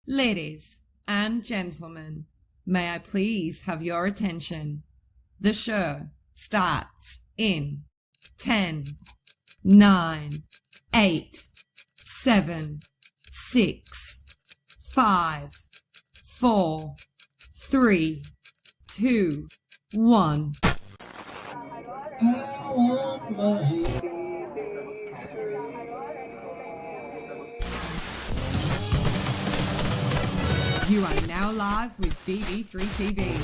Ladies and gentlemen, may I please have your attention? The show starts in 10, 9, 8, 7, 6, 5, 4, 3, 2, 1. You are now live with BB3 TV.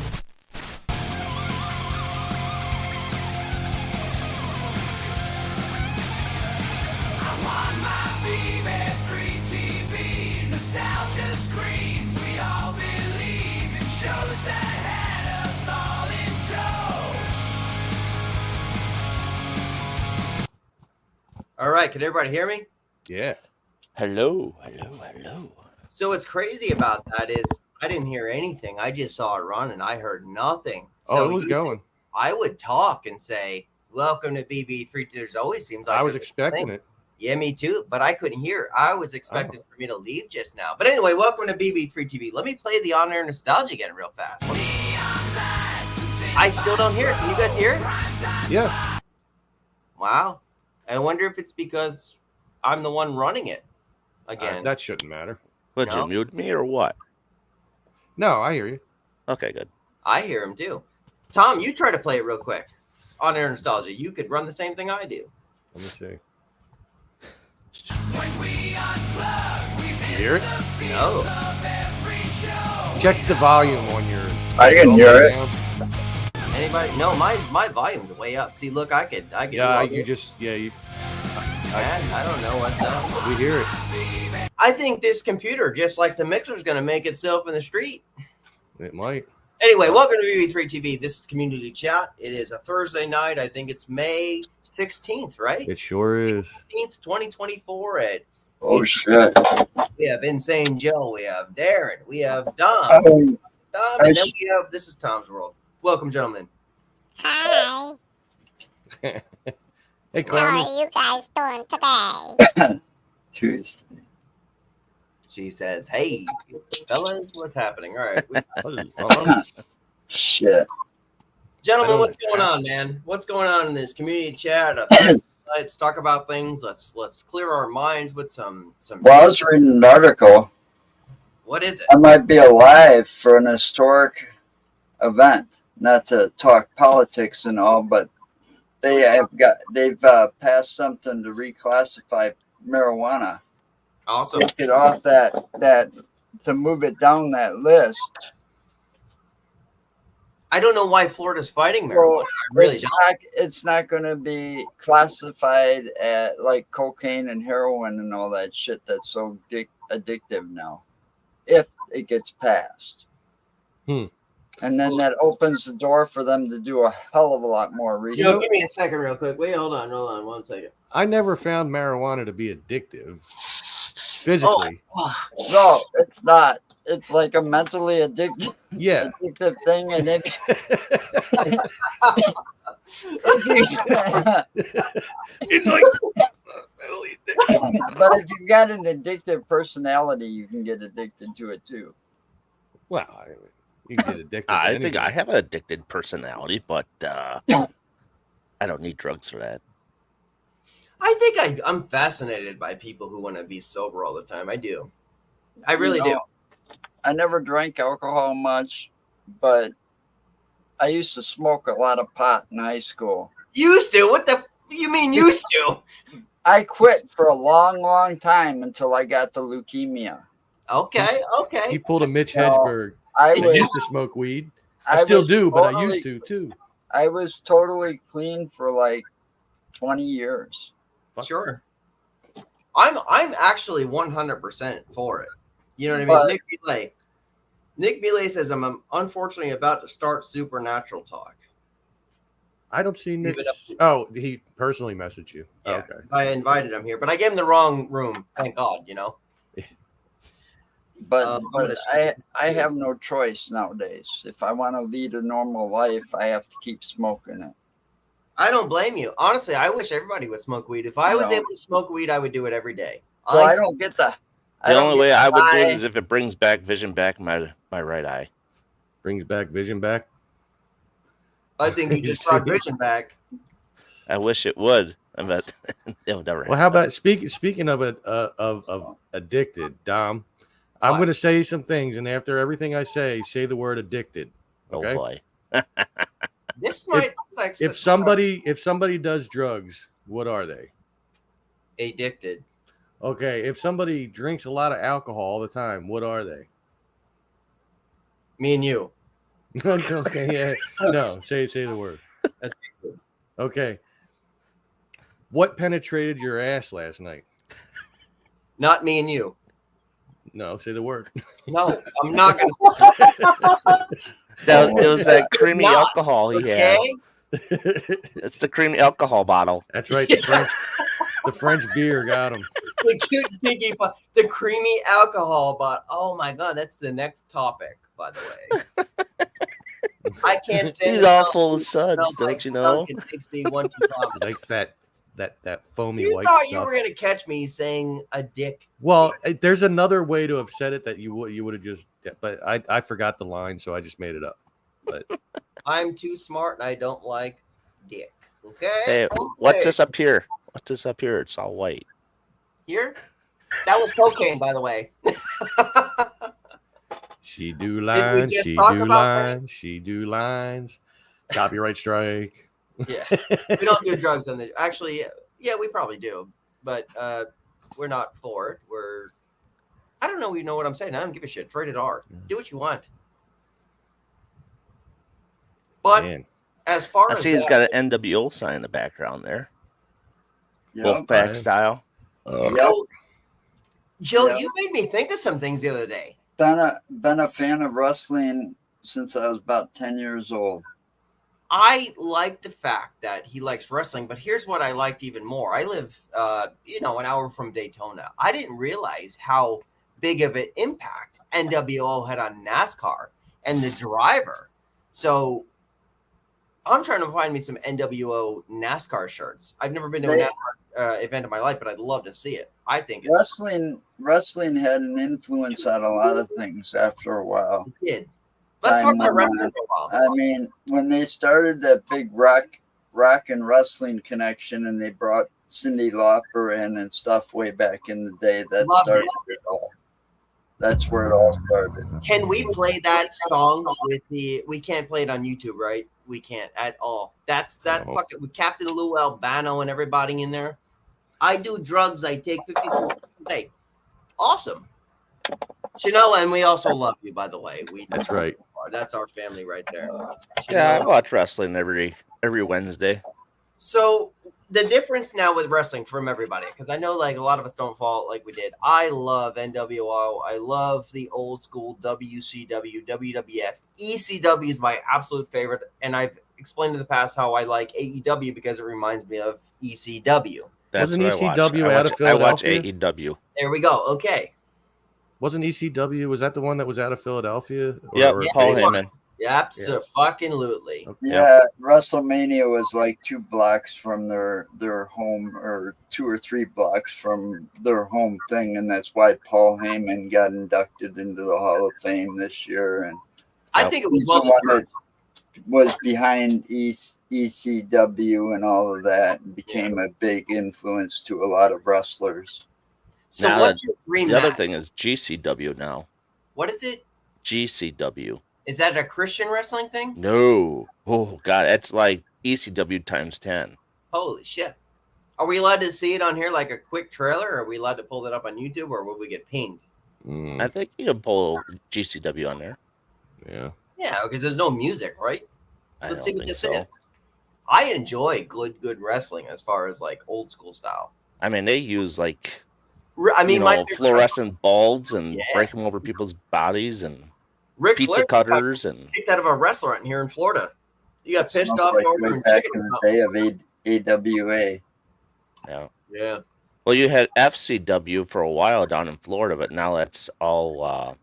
I'm on my BB3 TV. Nostalgia screams. We all believe in shows that had us all in tow. All right, can everybody hear me? Yeah. Hello. So what's crazy about that is I didn't hear anything. I just saw it run and I heard nothing. Oh, So it was going. I would talk and say, "Welcome to BB3." There's always seems like I was there's a expecting thing. it. Yeah, me too. But I couldn't hear. I was expecting for me to leave just now. But anyway, welcome to BB3 TV. Let me play the on-air nostalgia again real fast. I still don't hear it. Can you guys hear it? Yeah. Wow. I wonder if it's because I'm the one running it again. That shouldn't matter. Would No. you mute me or what? No, I hear you. Okay, good. I hear him too. Tom, you try to play it real quick. On air nostalgia. You could run the same thing I do. Let me see. When we unplug, we You hear it? No. every show. Check the volume on your. I can hear it. Anybody? No, my volume's way up. See, look, I could. Do Yeah, all you this. just you. Man, I don't know what's up. We hear it. I think this computer, just like the mixer, is going to make itself in the street. It might. Anyway, welcome to BB3 TV. This is Community Chat. It is a Thursday night. I think it's May 16th, right? It sure is. 16th, 2024. At Oh shit! we have Insane Joe. We have Darren. We have Dom. Oh, Tom, and then we have, this is Tom's World. Welcome, gentlemen. Hi, Hey, how Carmen. are you guys doing today? Tuesday. She says, "Hey, fellas, what's happening?" All right. Shit. Gentlemen, I what's don't- going on, man? What's going on in this community chat? Let's talk about things. Let's clear our minds with some. Well, I was reading an article. What is it? I might be alive for an historic event. Not to talk politics and all, but they've passed something to reclassify marijuana. Awesome. Take it off that to move it down that list. I don't know why Florida's fighting marijuana. Well, I really don't. it's not going to be classified at like cocaine and heroin and all that shit that's so addictive now, if it gets passed. And then that opens the door for them to do a hell of a lot more research. Yo, give me a second, real quick. Wait, hold on, 1 second. I never found marijuana to be addictive. Physically. No, it's not. It's like a mentally addictive Yeah. thing, and if It's like. but if you've got an addictive personality, you can get addicted to it too. Well, you can get addicted. to I think anything. I have an addicted personality, but I don't need drugs for that. I think I'm fascinated by people who want to be sober all the time. I do. I really do. I never drank alcohol much, but I used to smoke a lot of pot in high school. Used to? What the? You mean used to? I quit for a long, long time until I got the leukemia. Okay. He pulled a Mitch No, Hedgeberg. I He was used to smoke weed. I still was do, but I totally- used to too. I was totally clean for like 20 years. Fuck. Sure. I'm actually 100% for it. You know what I mean? But- Nick Belay says, I'm unfortunately about to start supernatural talk. I don't see Nick. it up. Oh, he personally messaged you. Yeah. Okay. I invited him here, but I gave him the wrong room. Thank God, you know? But, I'm gonna but shut I have no choice nowadays. If I want to lead a normal life, I have to keep smoking it. I don't blame you. Honestly, I wish everybody would smoke weed. If I was No. able to smoke weed, I would do it every day. So I don't get the The don't only way get I would do it high. is if it brings back vision back in my right eye. Brings back vision back. I think you just brought vision back. I wish it would, but it'll never Well, happen. how about speaking of it of addicted, Dom? I'm What? going to say some things, and after everything I say the word addicted. Okay. Oh boy. This might like If somebody does drugs, what are they? addicted. Okay. If somebody drinks a lot of alcohol all the time, what are they? Me and you. Okay. Yeah. No. Say the word. Addicted. Okay. What penetrated your ass last night? Not me and you. No. Say the word. No, I'm not gonna say It was that It's creamy not, alcohol he had. okay. It's the creamy alcohol bottle. That's right. The French beer got him. The cute piggy, the creamy alcohol, but oh my god, that's the next topic, by the way. I can't say He's all full of suds, don't you know? Likes that foamy You white thought stuff. you were gonna catch me saying a dick. Well, there's another way to have said it that you would have just, but I forgot the line, so I just made it up. But I'm too smart and I don't like dick. Okay. Hey, Okay. what's this up here? What's this up here? It's all white. Here? That was cocaine, by the way. she do we lines, just she talk do about that? lines, she do lines. Copyright strike. Yeah. We don't do drugs on the actually, yeah, we probably do, but we're not for it. I don't know, you know what I'm saying. I don't give a shit. It's rated R. Do what you want. But Man. as far I as see he's that, got an NWO sign in the background there. Yep. Wolfpack Right. style. Joe, Yep. you made me think of some things the other day. Been a fan of wrestling since I was about 10 years old. I like the fact that he likes wrestling, but here's what I liked even more. I live, an hour from Daytona. I didn't realize how big of an impact NWO had on NASCAR and the driver. So I'm trying to find me some NWO NASCAR shirts. I've never been to a NASCAR event in my life, but I'd love to see it. I think it's Wrestling had an influence on a lot of things after a while. it did. Let's talk about wrestling for a while. I mean, when they started that big rock and wrestling connection, and they brought Cyndi Lauper in and stuff way back in the day, that Love started it all. That's where it all started. Can we play that song with we can't play it on YouTube, right? We can't at all. That's that No. fucking with Captain Lou Albano and everybody in there. I do drugs, I take 52 a day. Awesome. Chanel, and we also love you, by the way. That's right. That's our family right there. Yeah, I Chanel. watch wrestling every Wednesday. So the difference now with wrestling from everybody, because I know like a lot of us don't fall like we did. I love NWO. I love the old school WCW, WWF. ECW is my absolute favorite, and I've explained in the past how I like AEW because it reminds me of ECW. That's Wasn't what ECW I out watch. of I watch Philadelphia? AEW. There we go. Okay. Wasn't ECW? Was that the one that was out of Philadelphia? Yep, Yes, Paul it was. Heyman. Absolutely. Yeah, WrestleMania was like 2 blocks from their home, or 2 or 3 blocks from their home thing, and that's why Paul Heyman got inducted into the Hall of Fame this year. And I think it was he's the well one deserved. that was behind ECW and all of that, and became a big influence to a lot of wrestlers. So Now, what's your dream The other match? thing is GCW now. What is it? GCW. Is that a Christian wrestling thing? No. Oh God, it's like ECW times 10. Holy shit. Are we allowed to see it on here like a quick trailer? Or are we allowed to pull that up on YouTube, or will we get pinged? Mm, I think you can pull GCW on there. yeah. Yeah, because there's no music, right? I Let's don't see what think this so. is. I enjoy good wrestling as far as like old school style. I mean, they use like I mean, my favorite- fluorescent bulbs and Yeah. break them over people's bodies and Ric pizza Flair cutters and kicked out of a restaurant here in Florida. You got pissed Sounds off like and way ordering back chicken. in or the day of AWA. yeah. Yeah. Well, you had FCW for a while down in Florida, but now that's all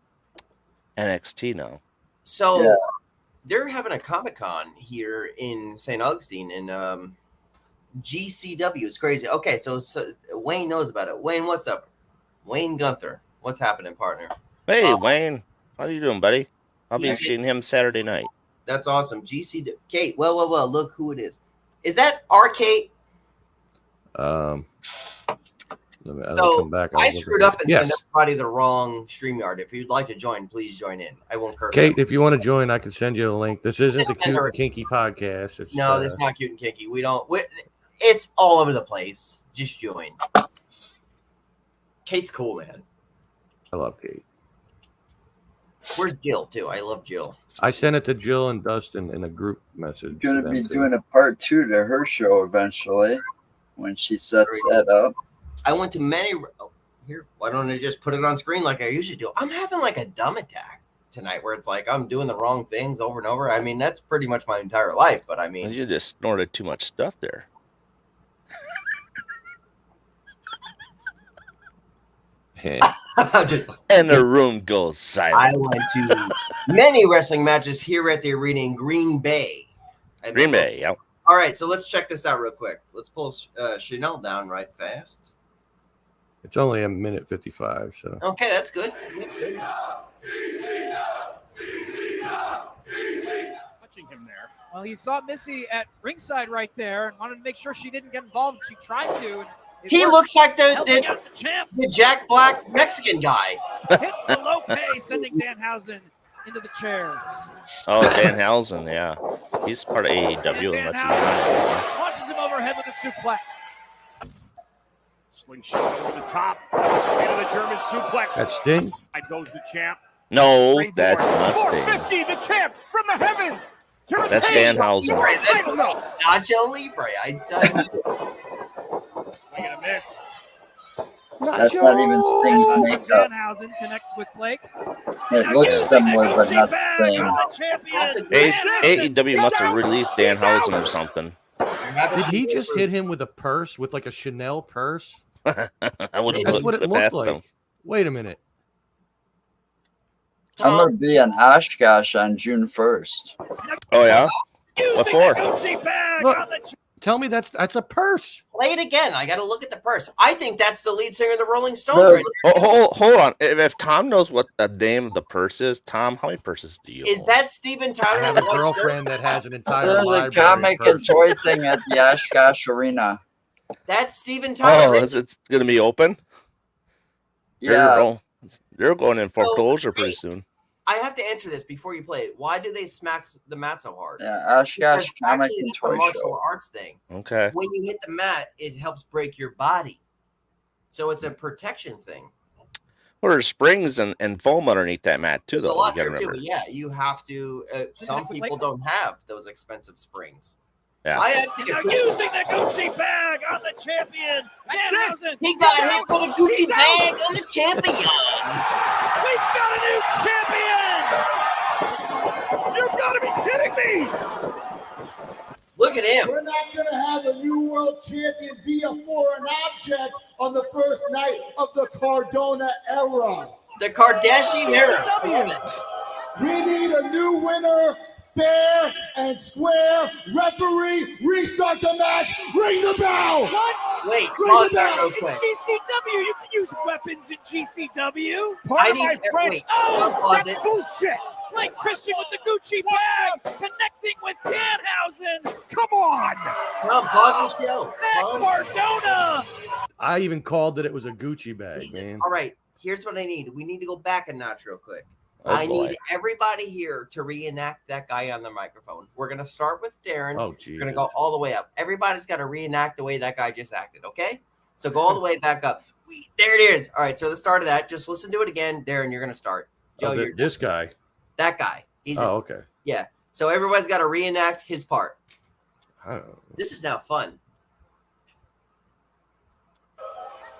NXT now. So Yeah. they're having a Comic-Con here in St. Augustine, and GCW is crazy. Okay, so Wayne knows about it. Wayne, what's up? Wayne Gunther. What's happening, partner? Hey, Wayne. How you doing, buddy? I'll be Yeah. seeing him Saturday night. That's awesome. Kate. Well. Look who it is. Is that our Kate? I'll So come back. I screwed up and yes. sent everybody the wrong StreamYard. If you'd like to join, please join in. I won't curse. Kate, if you want to join, I can send you a link. This isn't the Just send Cute her- and Kinky podcast. It's, No, this is not cute and kinky. It's all over the place. Just join. Kate's cool, man. I love Kate. Where's Jill too? I love Jill. I sent it to Jill and Dustin in a group message. Going to to them, be too. doing a part 2 to her show eventually when she sets that up. I went to many. Oh, here, why don't I just put it on screen like I usually do? I'm having like a dumb attack tonight where it's like I'm doing the wrong things over and over. I mean, that's pretty much my entire life. But I mean, You just snorted too much stuff there. I'm just. And the room goes I silent. went to many wrestling matches here at the arena in Green Bay. Green Bay, yeah. All right, so let's check this out real quick. Let's pull Chanel down right fast. It's only a minute 55, so Okay, that's good. That's good. Touching him there. Well, he saw Missy at ringside right there and wanted to make sure she didn't get involved. She tried to. And it He worked. looks like Helping out the champ. the Jack Black Mexican guy. Hits the low pay, sending Danhausen into the chairs. Oh, Danhausen, yeah. He's part of AEW unless he's not. Launches him overhead with a suplex. Slingshot over the top. Into the German suplex. that's Sting. Side goes the champ. No, that's not Sting. 450, the champ from the heavens. To That's retain Danhausen. Libre, the title. No. Nacho Libre. Swing and a miss. That's not even Sting's From makeup. Danhausen connects with Blake. It looks similar, but not the same. That's a AEW must have released Danhausen or something. Did he just hit him with a purse, with like a Chanel purse? I would have That's what it looked past like. him. Wait a minute. I'm going to be in Oshkosh on June 1st. Oh, yeah? What for? Gucci bag Look. on the Tell me that's a purse. Play it again. I got to look at the purse. I think that's the lead singer of the Rolling Stones No. right there. Hold on. If Tom knows what the name of the purse is, Tom, how many purses do you Is own? that Steven I Tyler? have a girlfriend that has an entire There's a library. comic of and purses. toy thing at the Oshkosh Arena. That's Steven Tyler. Oh, is it going to be open? Yeah, They're going in So, foreclosure pretty hey, soon. I have to answer this before you play it. Why do they smack the mat so hard? yeah, Oshkosh Because comic actually, and it's a toy martial show. arts thing. Okay. When you hit the mat, it helps break your body. So it's a protection thing. Well, there's springs and foam underneath that mat, too, There's a though. lot You got there to too, remember. but yeah, you have to. Some with people Blake? don't have those expensive springs. Yeah. I actually Now appreciate. using the Gucci bag on the champion. Danhausen. He got hit with a Gucci He's out. bag on the champion. We've got a new champion. You've got to be kidding me. Look at him. We're not going to have a new world champion be a foreign object on the first night of the Cardona era. The Kardashian era. I love it. We need a new winner, fair and square. Referee, restart the match. Ring the bell. What? Wait, Ring pause the that bell. real quick. It's GCW. You can use weapons in GCW. I need. Wait, Oh, pause that's it. bullshit. Like Christian with the Gucci bag, connecting with Danhausen. Come on. No, pause the show. Matt Pause. Cardona. I even called that it was a Gucci bag, Jesus. man. All right, here's what I need. We need to go back a notch real quick. Oh, I boy. need everybody here to reenact that guy on the microphone. We're gonna start with Darren. Oh, We're Jesus. gonna go all the way up. Everybody's got to reenact the way that guy just acted. Okay, so go all the way back up. There it is. All right, so the start of that. Just listen to it again, Darren. You're gonna start. Joe, Oh, you're this guy. that guy. He's Oh, okay. yeah. So everybody's got to reenact his part. I don't know. This is now fun.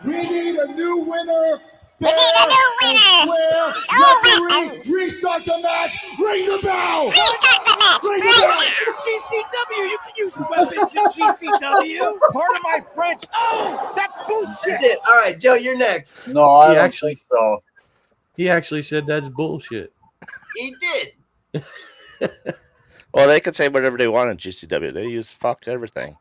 We need a new winner. We need a new winner. Square. Oh, Referee, restart the match. Ring the bell. Restart the match. Ring the Right bell. now. It's GCW. You can use weapons in GCW. Pardon my French. Oh, that's bullshit. That's it. All right, Joe, you're next. No, I He don't actually- think so. He actually said that's bullshit. He did. Well, they could say whatever they want in GCW. They use fuck everything.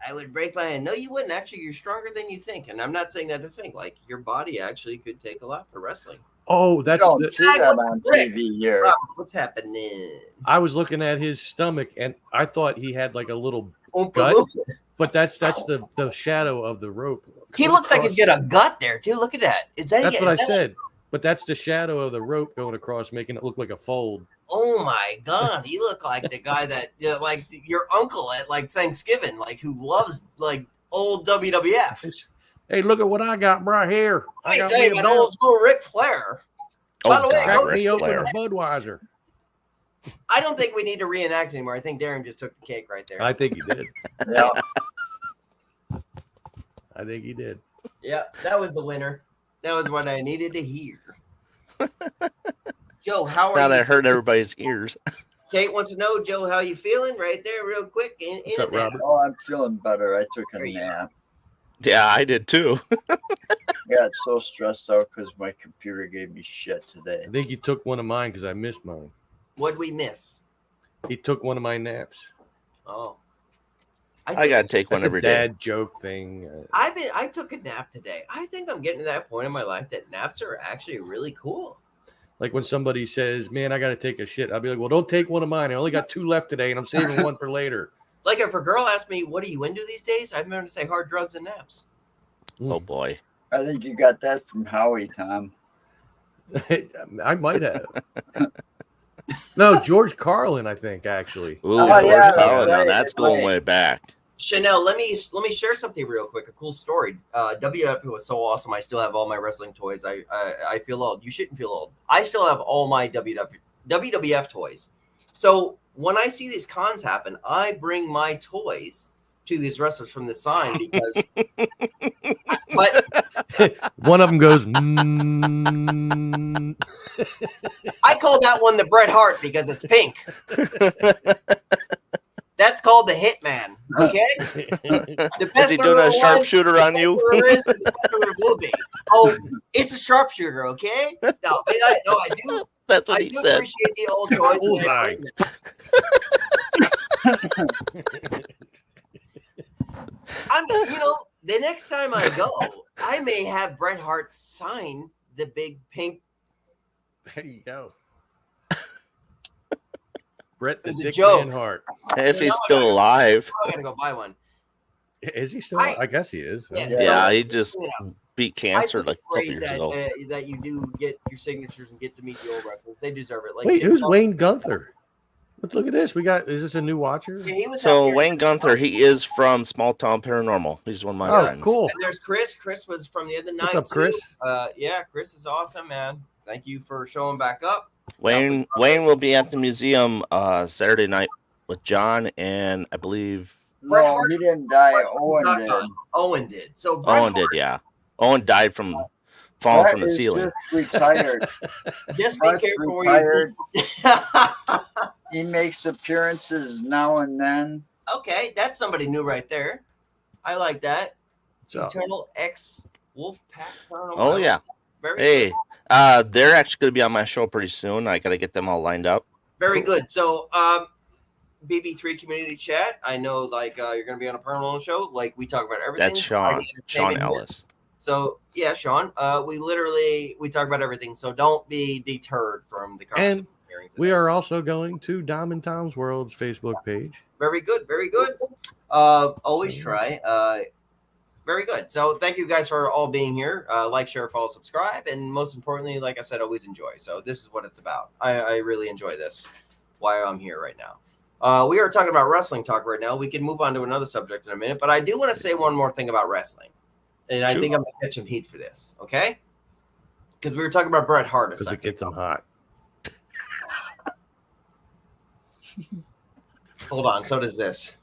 I would break my hand. No, you wouldn't. Actually, you're stronger than you think. And I'm not saying that to think. Like, your body actually could take a lot for wrestling. Oh, You that's don't the, see that on TV here. Rob, what's happening? I was looking at his stomach and I thought he had like a little Oompa gut, loompa. but that's the shadow of the rope. He looks like he's got a gut there, too. Look at that. Is that? That's is what I that- said. But that's the shadow of the rope going across, making it look like a fold. Oh my God, he looked like the guy that, like your uncle at like Thanksgiving, like who loves like old WWF. Hey, look at what I got right here. I Hey, got Dave, me a an old school Ric Flair. By the Oh, way, God, crack Ric me open Flair. a Budweiser. I don't think we need to reenact anymore. I think Darren just took the cake right there. I think he did. Yeah. I think he did. Yeah, that was the winner. That was what I needed to hear. Joe, how Now are that I you? hurt everybody's ears. Kate wants to know, Joe, how you feeling? Right there, real quick. In What's up, a nap. Robert? Oh, I'm feeling better. I took There a you nap. Yeah, I did too. I got so stressed out because my computer gave me shit today. I think he took one of mine because I missed mine. What'd we miss? He took one of my naps. Oh, I gotta take one That's every a day. dad joke thing. I took a nap today. I think I'm getting to that point in my life that naps are actually really cool. Like when somebody says, "Man, I got to take a shit," I'll be like, "Well, don't take one of mine. I only got 2 left today, and I'm saving one for later." Like if a girl asks me, "What are you into these days?" I'm going to say hard drugs and naps. Oh boy. I think you got that from Howie, Tom. I might have. No, George Carlin, I think actually. Ooh, Oh, George yeah, Carlin, now right, that's going right. way back. Chanel, let me share something real quick. A cool story. WWF was so awesome. I still have all my wrestling toys. I feel old. You shouldn't feel old. I still have all my WWF toys. So when I see these cons happen, I bring my toys to these wrestlers from the sign because. But One of them goes. "Mm." I call that one the Bret Hart because it's pink. That's called the Hitman. Okay. The Is he doing there a was, sharpshooter on the you? best there is, and the best there will be. Oh, it's a sharpshooter. Okay. No, I do. That's what I he do said. appreciate the old toys. Bullseye. The next time I go, I may have Bret Hart sign the big pink. there you go. Brett the It's a Dick joke. Man Hart. If he's still alive. I gotta go buy one. Is he still? I- I guess he is. Yeah, Yeah, so, he just beat cancer I like think a couple it's years great ago. that you do get your signatures and get to meet the old wrestlers. They deserve it. Like, Wait, Jim who's Ross- Wayne Gunther? Is this? Is this a new watcher? Yeah, he was So out here. Wayne Gunther, he is from Small Town Paranormal. He's one of my Oh, friends. cool. And there's Chris. Chris was from the other night. What's up, too. Chris? Yeah, Chris is awesome, man. Thank you for showing back up. Wayne will be at the museum Saturday night with John and I believe Bret No, Hart- he didn't die. Bret Owen Hart- did. Owen did. So Bret Owen did, Hart, yeah. Owen died from falling Bret from the is ceiling. just retired. Just be Bret's careful where retired. you. He makes appearances now and then. Okay, that's somebody new right there. I like that. So, Eternal X Wolf Pack. Oh yeah. Very Hey, they're actually going to be on my show pretty soon. I got to get them all lined up. Very good. So, BB3 community chat. I know, like, you're going to be on a paranormal show. Like, we talk about everything. That's Sean Ellis. So, yeah, Sean. We talk about everything. So don't be deterred from the conversation. and we are also going to Diamond Tom's World's Facebook page. Very good. Very good. Always try. Very good. So thank you guys for all being here. Like, share, follow, subscribe, and most importantly, like I said, always enjoy. So this is what it's about. I really enjoy this. Why I'm here right now. We are talking about wrestling talk right now. We can move on to another subject in a minute, but I do want to say one more thing about wrestling, and I Sure. think I'm gonna catch some heat for this. Okay? Because we were talking about Bret Hart a Because it second. gets them hot. Hold on. So does this.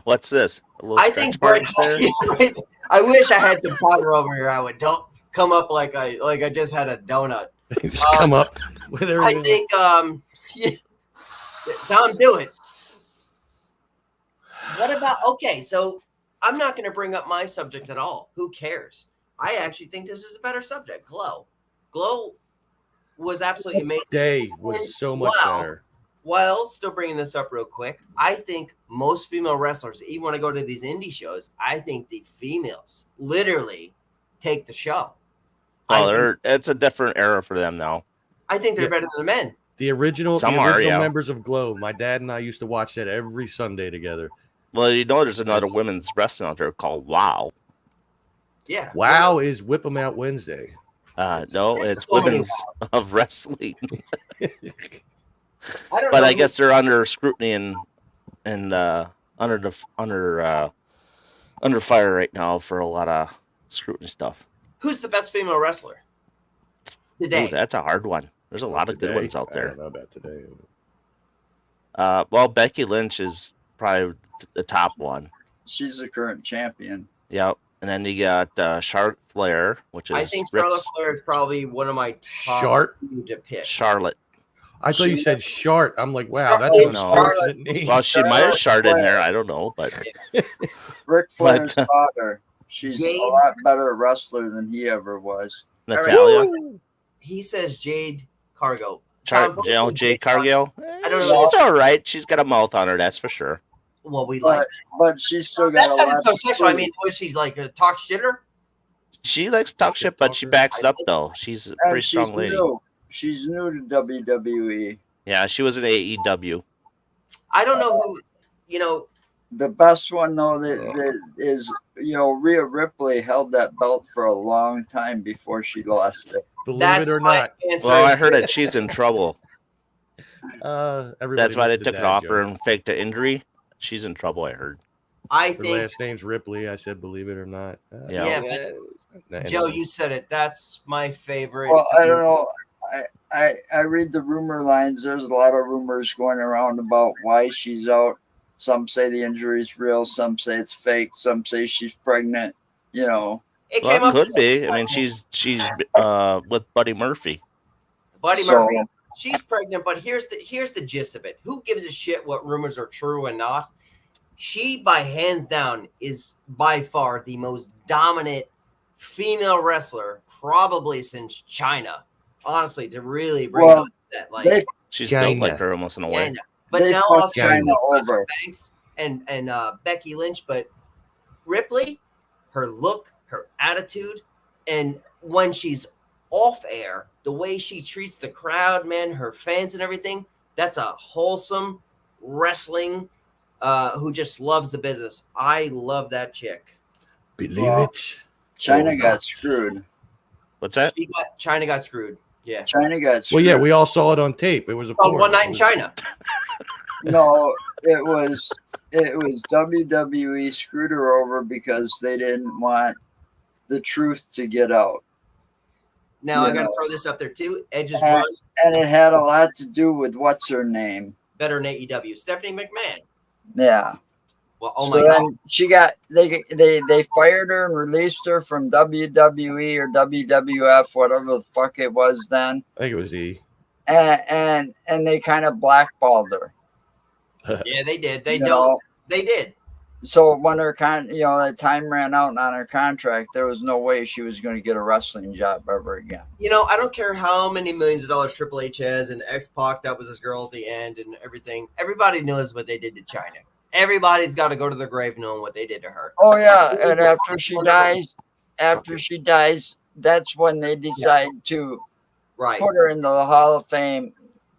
What's this? A little I stretch think Bret marks there? Hart. I wish I had some powder over here. I would don't come up like I just had a donut. Just come up with I everything. think yeah. Tom, do it. What about okay? So I'm not going to bring up my subject at all. Who cares? I actually think this is a better subject. Glow was absolutely amazing. Day was so much Wow. better. while still bringing this up real quick, I think most female wrestlers, even when I go to these indie shows, I think the females literally take the show. Well, it's a different era for them now. I think they're better than the men. The original Some are, yeah. members of Glow. My dad and I used to watch that every Sunday together. Well, you know, there's another women's wrestling out there called WOW. Yeah. WOW is Whip 'em Out Wednesday. No, There's it's so many women's of wrestling. I don't But know I who- guess they're under scrutiny and under fire right now for a lot of scrutiny stuff. who's the best female wrestler today. Ooh, that's a hard one. There's a lot of good Today, ones out I there. don't know about today. Well, Becky Lynch is probably the top one. She's the current champion. Yep. And then you got Charlotte Flair, which is I think Rick's- Charlotte Flair is probably one of my top Shart? two to pick. Charlotte. I thought you said Shart. I'm like, wow, Shart that's is an Charlotte. unfortunate name. Well, she might have Shard in there. I don't know, but Ric Flair's But, daughter. She's Jade- a lot better wrestler than he ever was. Natalia, He says Jade Cargill. Jade Cargill. I don't know. She's all right. She's got a mouth on her, that's for sure. Well, we like But she's still that. got a Sounded lot so to sexual. I prove. mean, was she like a talk shitter? She likes to talk shit, but she backs it up though. She's a And pretty she's strong lady. new. She's new to WWE. Yeah, she was in AEW. I don't know who. You know, The best one though that is, Rhea Ripley held that belt for a long time before she lost it. Believe that's it or my not. answer. Well, I heard that she's in trouble. Everybody That's why they knows the took it dad off joke. her and faked the injury. She's in trouble, I heard. I Her think last name's Ripley. I said, believe it or not. Yeah. Yeah, Joe, you said it. That's my favorite. Well, I don't know. I read the rumor lines. There's a lot of rumors going around about why she's out. Some say the injury's real. Some say it's fake. Some say she's pregnant. It Well, came it up. could be. I mean, she's with Buddy Murphy. Buddy So- Murphy. She's pregnant, but here's the gist of it. Who gives a shit what rumors are true and not? She, by hands down, is by far the most dominant female wrestler probably since China. Honestly, to really bring Well, up that, like, They, She's China. built like her almost in a way. China. But they now fucked also China over. Banks and Becky Lynch, but Ripley, her look, her attitude, and when she's off air, the way she treats the crowd, man, her fans and everything, that's a wholesome wrestling who just loves the business. I love that chick. Believe Well, it. China Oh, got screwed. What's that? China got screwed. Yeah. China got Well, screwed. yeah, we all saw it on tape. It was a Oh, porn. one night in China. No, it was WWE screwed her over because they didn't want the truth to get out. Now I Yeah. got to throw this up there too. Edge's Uh, run And it had a lot to do with what's her name. better than AEW. Stephanie McMahon. Yeah. Well, oh So my then god. she got they fired her and released her from WWE or WWF, whatever the fuck it was then. I think it was E. And they kind of blackballed her. Yeah, they did. They You don't. know? They did. So when her that time ran out on her contract, there was no way she was going to get a wrestling job ever again. I don't care how many millions of dollars Triple H has and X-Pac, that was his girl at the end and everything. Everybody knows what they did to China. Everybody's got to go to their grave knowing what they did to her. Oh yeah, and after she dies, that's when they decide to Right. put her into the Hall of Fame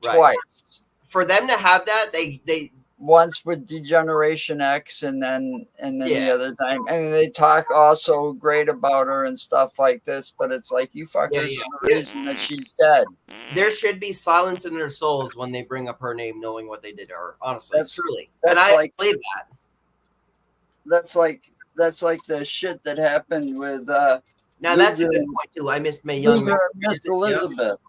Right. twice. For them to have that, they Once with Degeneration X, and then the Yeah. other time, and they talk also great about her and stuff like this. But it's like you fuckers Yeah, are yeah. the reason that she's dead. there should be silence in their souls when they bring up her name, knowing what they did to her. Honestly, That's- truly, that's and I like- believe that. That's like the shit that happened with Now that's a Luger good and- point too. I missed Mae Young. Luger and Miss Elizabeth.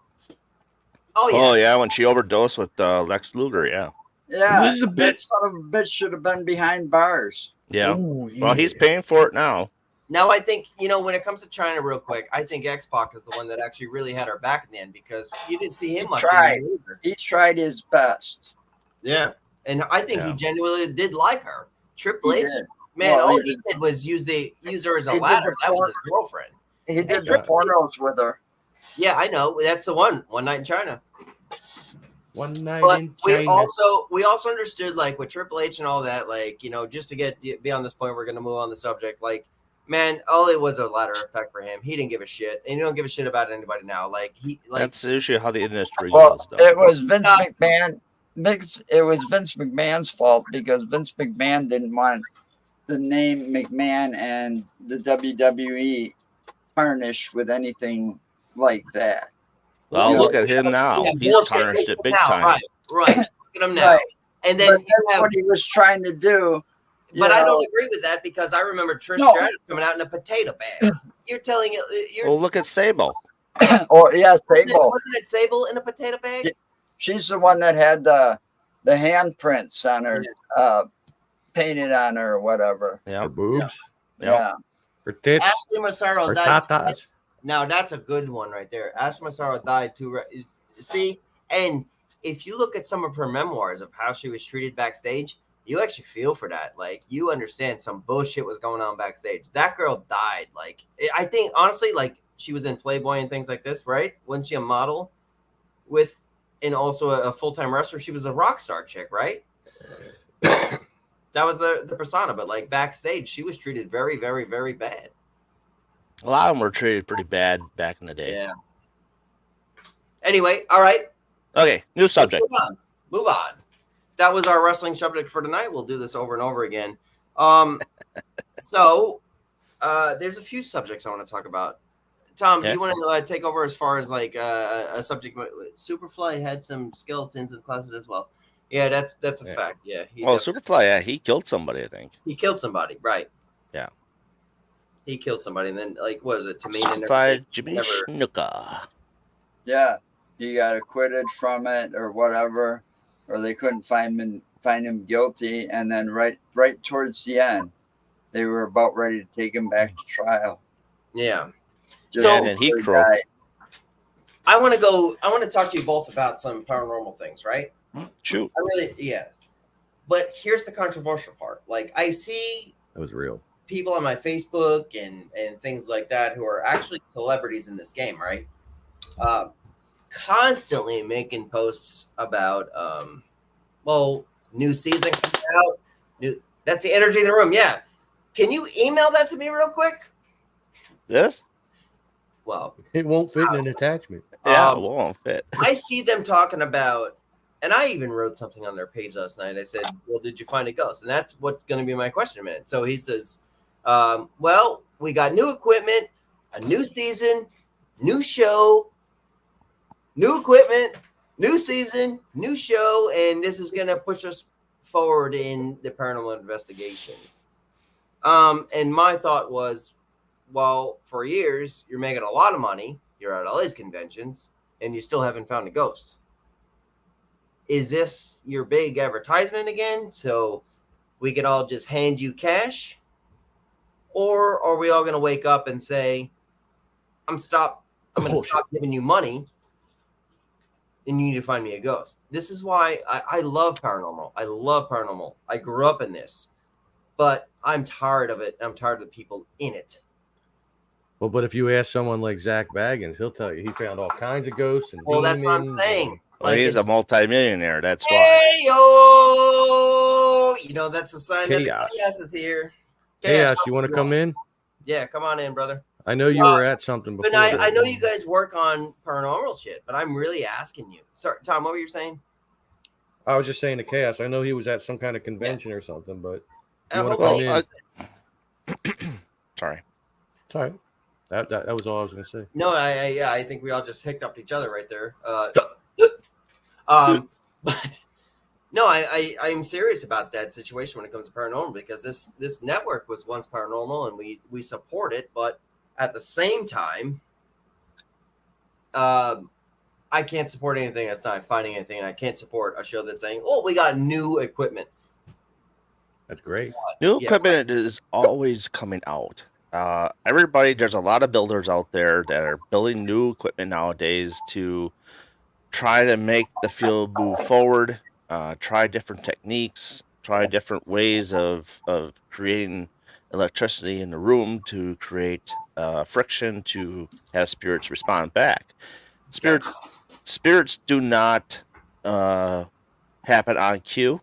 Oh yeah. Oh yeah, when she overdosed with Lex Luger, yeah. Yeah, Elizabeth. that son of a bitch should have been behind bars. Yeah. Ooh, Well, he's yeah. paying for it now. Now I think when it comes to China, real quick, I think X-Pac is the one that actually really had her back in the end because you didn't see him He much. tried. in the movie. He tried his best. Yeah, and I think he Yeah. genuinely did like her. Triple He H, did. man, Well, all he he did was use her as a He did ladder. the That was porn- his girlfriend. He did Triple the pornos with her. Yeah, I know. That's the one. One night in China. One night But in we China. also understood, like, with Triple H and all that, like, you know, just to be on this point, we're gonna move on the subject. Like, man, all it was a ladder effect for him. He didn't give a shit, and he don't give a shit about anybody now. Like, That's usually how the industry Well, goes, though. it was Vince McMahon. It was Vince McMahon's fault because Vince McMahon didn't want the name McMahon and the WWE tarnished with anything like that. Well, You look know, at him now. Yeah, He's bullshit tarnished it big now, time. Right. Look at him now. Right. And but then you that's have, what he was trying to do. but you I know. don't agree with that because I remember Trish No. Stratus coming out in a potato bag. You're telling it. Well, look at Sable. Oh yeah, Sable. Wasn't it Sable in a potato bag? She's the one that had the handprints on her, painted on her or whatever. Her Yeah. boobs, Yeah. her tits, Ashley Massaro her died. tatas. Now that's a good one right there. Ashley Massaro died too. See, and if you look at some of her memoirs of how she was treated backstage, you actually feel for that. Like, you understand some bullshit was going on backstage. That girl died. Like, I think honestly, like, she was in Playboy and things like this, right? Wasn't she a model with, and also a full-time wrestler? She was a rock star chick, right? That was the persona, but like backstage, she was treated very, very, very bad. A lot of them were treated pretty bad back in the day. Yeah. Anyway, all right. Okay, new subject. Move on. That was our wrestling subject for tonight. We'll do this over and over again. So there's a few subjects I want to talk about. Tom, do you want to take over as far as like a subject? Superfly had some skeletons in the closet as well. Yeah, that's a fact. Yeah. Well, Superfly, yeah, he killed somebody, I think. He killed somebody, right? Yeah. He killed somebody, and then like, what is it? Tamina Superfly Jimmy Snuka. Yeah. He got acquitted from it or whatever, or they couldn't find him guilty, and then right towards the end, they were about ready to take him back to trial. Yeah. Just So and then he before died. I want to talk to you both about some paranormal things, right? Shoot. Yeah. But here's the controversial part. Like, I see That was real. people on my Facebook and things like that who are actually celebrities in this game, right? Constantly making posts about new season coming out. That's the energy in the room. Yeah. Can you email that to me real quick? This? Well, It won't fit in an attachment. Yeah, it won't fit. I see them talking about, and I even wrote something on their page last night. I said, well, did you find a ghost? And that's what's going to be my question in a minute. So he says, well, we got new equipment, a new season, new show, new equipment, new season, new show, and this is going to push us forward in the paranormal investigation. And my thought was, well, for years, you're making a lot of money. You're at all these conventions, and you still haven't found a ghost. Is this your big advertisement again? So we could all just hand you cash? Or are we all going to wake up and say, I'm going to stop giving you money, and you need to find me a ghost? This is why I love paranormal. I love paranormal. I grew up in this, but I'm tired of it. I'm tired of the people in it. Well, but if you ask someone like Zach Baggins, he'll tell you he found all kinds of ghosts and Well, that's what I'm demons saying. Well, he's a multimillionaire. That's why. Hey, yo! You know, that's a sign that the Chaos. chaos is here. Chaos, you want to come in? Yeah, come on in, brother. I know you were at something before. But I know you guys work on paranormal shit, but I'm really asking you. Sorry, Tom, what were you saying? I was just saying to Chaos. I know he was at some kind of convention or something, but you want to Well, come in? Sorry. It's all right. That was all I was going to say. No, I think we all just hiccuped each other right there. But no, I'm serious about that situation when it comes to paranormal, because this network was once paranormal and we support it, but at the same time, I can't support anything that's not finding anything, and I can't support a show that's saying, "Oh, we got new equipment." That's great. New equipment is always coming out. There's a lot of builders out there that are building new equipment nowadays to try to make the field move forward, try different techniques, try different ways of creating electricity in the room to create friction to have spirits respond back. Spirits do not happen on cue.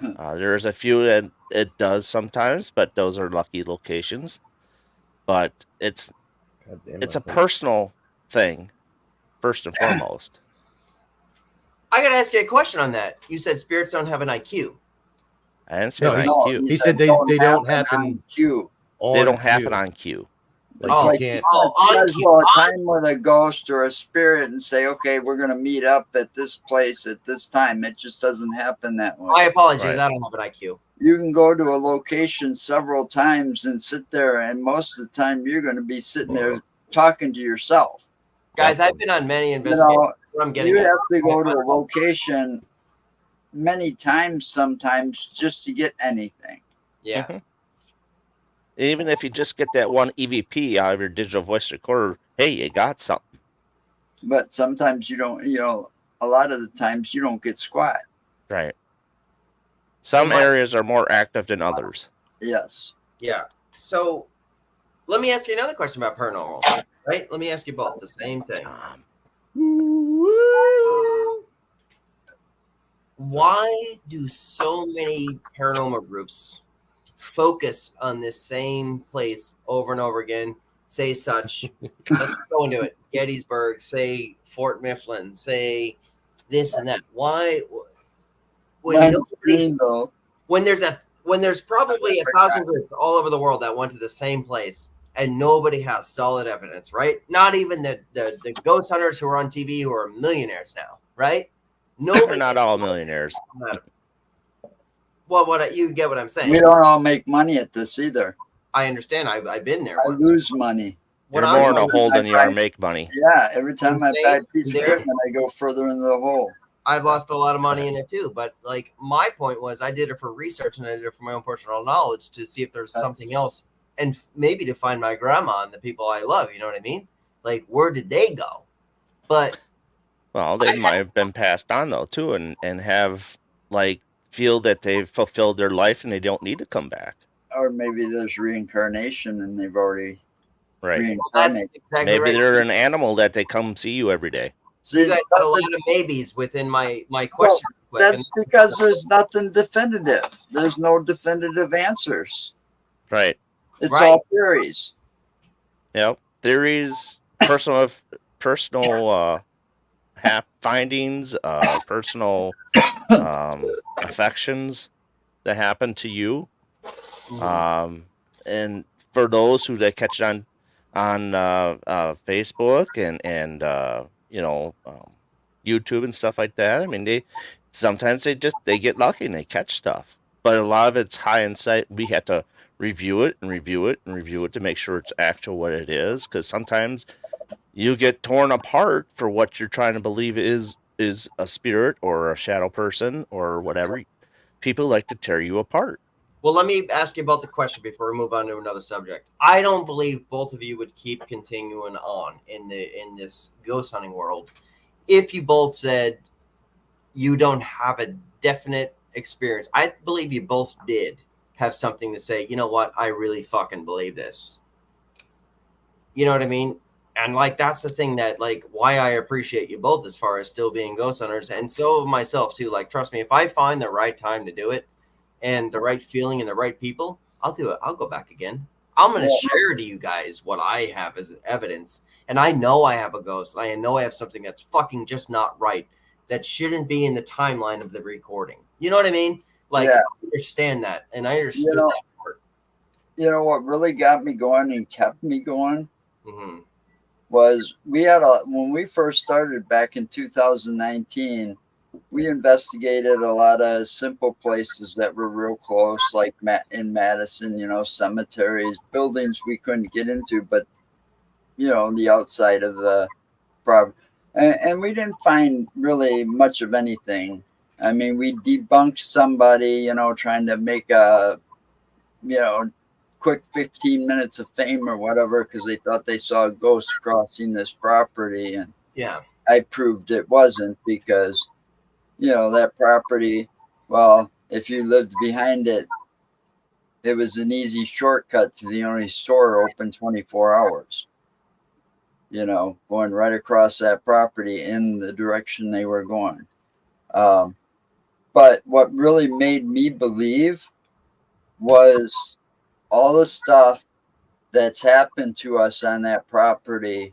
There's a few that it does sometimes, but those are lucky locations. But it's a personal thing, first and foremost. I gotta ask you a question on that. You said spirits don't have an IQ. I didn't say No, an he's- IQ. he said they don't happen on cue. They don't happen cue. on cue. Like Oh, you can't. on There's cue. a time with a ghost or a spirit and say, okay, we're going to meet up at this place at this time. It just doesn't happen that way. My apologies. Right. I don't have an IQ. You can go to a location several times and sit there, and most of the time you're going to be sitting there talking to yourself. Guys, I've been on many You investigations. know, What I'm getting you at. have to go to a location many times sometimes just to get anything. Yeah. Mhm. Even if you just get that one EVP out of your digital voice recorder, hey, you got something. But sometimes you don't, a lot of the times you don't get squat. Right. Some areas are more active than others. Yes. Yeah. So let me ask you another question about paranormal, right? Let me ask you both the same thing. Why do so many paranormal groups focus on this same place over and over again? Say such. Let's go into it. Gettysburg, say Fort Mifflin, say this and that. Why? When Mine's nobody's green, though. when there's probably 1,000 groups all over the world that went to the same place and nobody has solid evidence, right? Not even the ghost hunters who are on TV who are millionaires now, right? They're Nobody. not all millionaires. Well, you get what I'm saying. We don't all make money at this either. I understand. I've been there I once. lose money. What You're I'm more in a wondering- hole than you are make money. Yeah, every time I Insane. buy a piece of There. equipment, I go further into the hole. I've lost a lot of money in it too. But like my point was, I did it for research and I did it for my own personal knowledge to see if there's something else, and maybe to find my grandma and the people I love. You know what I mean? Like, where did they go? But Well, they might have been passed on though too, and have feel that they've fulfilled their life and they don't need to come back. Or maybe there's reincarnation and they've already Right. that's reincarnated. exactly Maybe right. they're an animal that they come see you every day. You guys had a lot of maybes within my question. That's because there's nothing definitive. There's no definitive answers. Right. It's Right. all theories. Yep. Theories, personal findings, personal affections that happen to you. And for those who they catch it on Facebook and YouTube and stuff like that. I mean, they sometimes they get lucky and they catch stuff, but a lot of it's hindsight. We have to review it and review it and review it to make sure it's actual what it is, because sometimes you get torn apart for what you're trying to believe is a spirit or a shadow person or whatever. People like to tear you apart. Well, let me ask you about the question before we move on to another subject. I don't believe both of you would keep continuing on in this ghost hunting world if you both said you don't have a definite experience. I believe you both did have something to say, you know what, I really fucking believe this. You know what I mean? And that's the thing that why I appreciate you both as far as still being ghost hunters, and so myself too. Trust me, if I find the right time to do it and the right feeling and the right people, I'll do it. I'll go back again. I'm going to share to you guys what I have as evidence. And I know I have a ghost. I know I have something that's fucking just not right, that shouldn't be in the timeline of the recording. You know what I mean? I understand that. And I understood that part. You know what really got me going and kept me going Mm-hmm. was when we first started back in 2019, we investigated a lot of simple places that were real close, like in Madison, cemeteries, buildings we couldn't get into, but, the outside of the property. And we didn't find really much of anything. I mean, we debunked somebody, trying to make a, quick 15 minutes of fame or whatever, because they thought they saw a ghost crossing this property. And yeah, I proved it wasn't, because that property, well, if you lived behind it, it was an easy shortcut to the only store open 24 hours. Going right across that property in the direction they were going. But what really made me believe was all the stuff that's happened to us on that property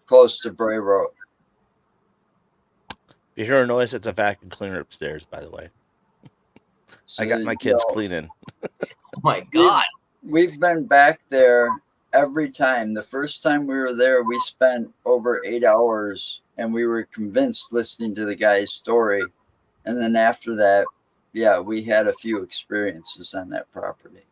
close to Bray Road. If you hear a noise, it's a vacuum cleaner upstairs, by the way. I got my kids cleaning. Oh my God. We've been back there every time. The first time we were there, we spent over 8 hours and we were convinced listening to the guy's story. And then after that, yeah, we had a few experiences on that property.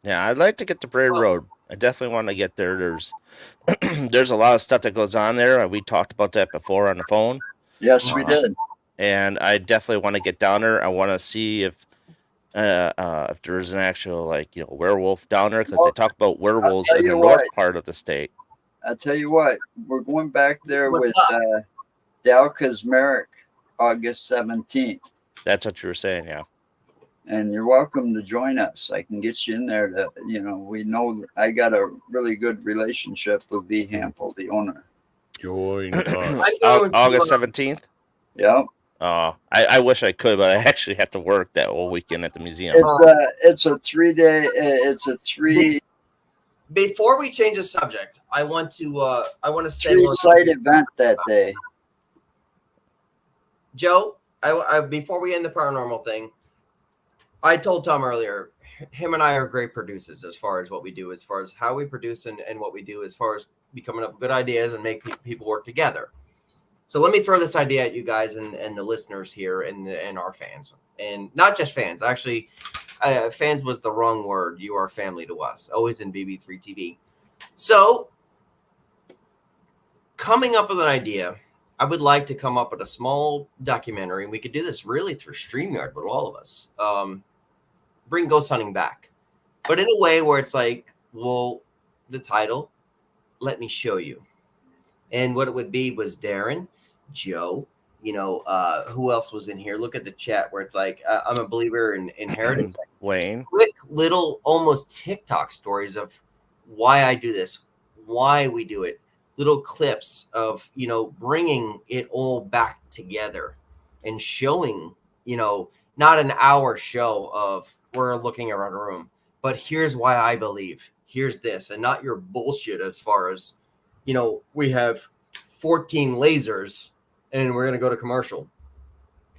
Yeah, I'd like to get to Bray Road. I definitely want to get there. There's a lot of stuff that goes on there. We talked about that before on the phone. Yes, we did. And I definitely want to get down there. I want to see if there's an actual werewolf down there, because they talk about werewolves in the north part of the state. I'll tell you what, we're going back there with Dal Kazmarek, August 17th. That's what you were saying, yeah. And you're welcome to join us. I can get you in there to, we know I got a really good relationship with Lee Hampel, the owner. Join us. August 17th? Yeah. I wish I could, but I actually have to work that whole weekend at the museum. It's a 3-day. Before we change the subject, I want to say 3-site event that day. Joe, I before we end the paranormal thing, I told Tom earlier, him and I are great producers as far as what we do, as far as how we produce and what we do, as far as coming up with good ideas and make people work together. So let me throw this idea at you guys and the listeners here and our fans, and not just fans. Actually, fans was the wrong word. You are family to us, always in BB3 TV. So coming up with an idea, I would like to come up with a small documentary, and we could do this really through StreamYard with all of us. Bring ghost hunting back, but in a way where it's like, well, the title, Let Me Show You. And what it would be was Darren, Joe, who else was in here? Look at the chat where it's like, I'm a believer in inheritance. Wayne. Quick little almost TikTok stories of why I do this, why we do it. Little clips of, bringing it all back together and showing, not an hour show of we're looking around a room, but here's why I believe, here's this, and not your bullshit as far as, we have 14 lasers and we're going to go to commercial.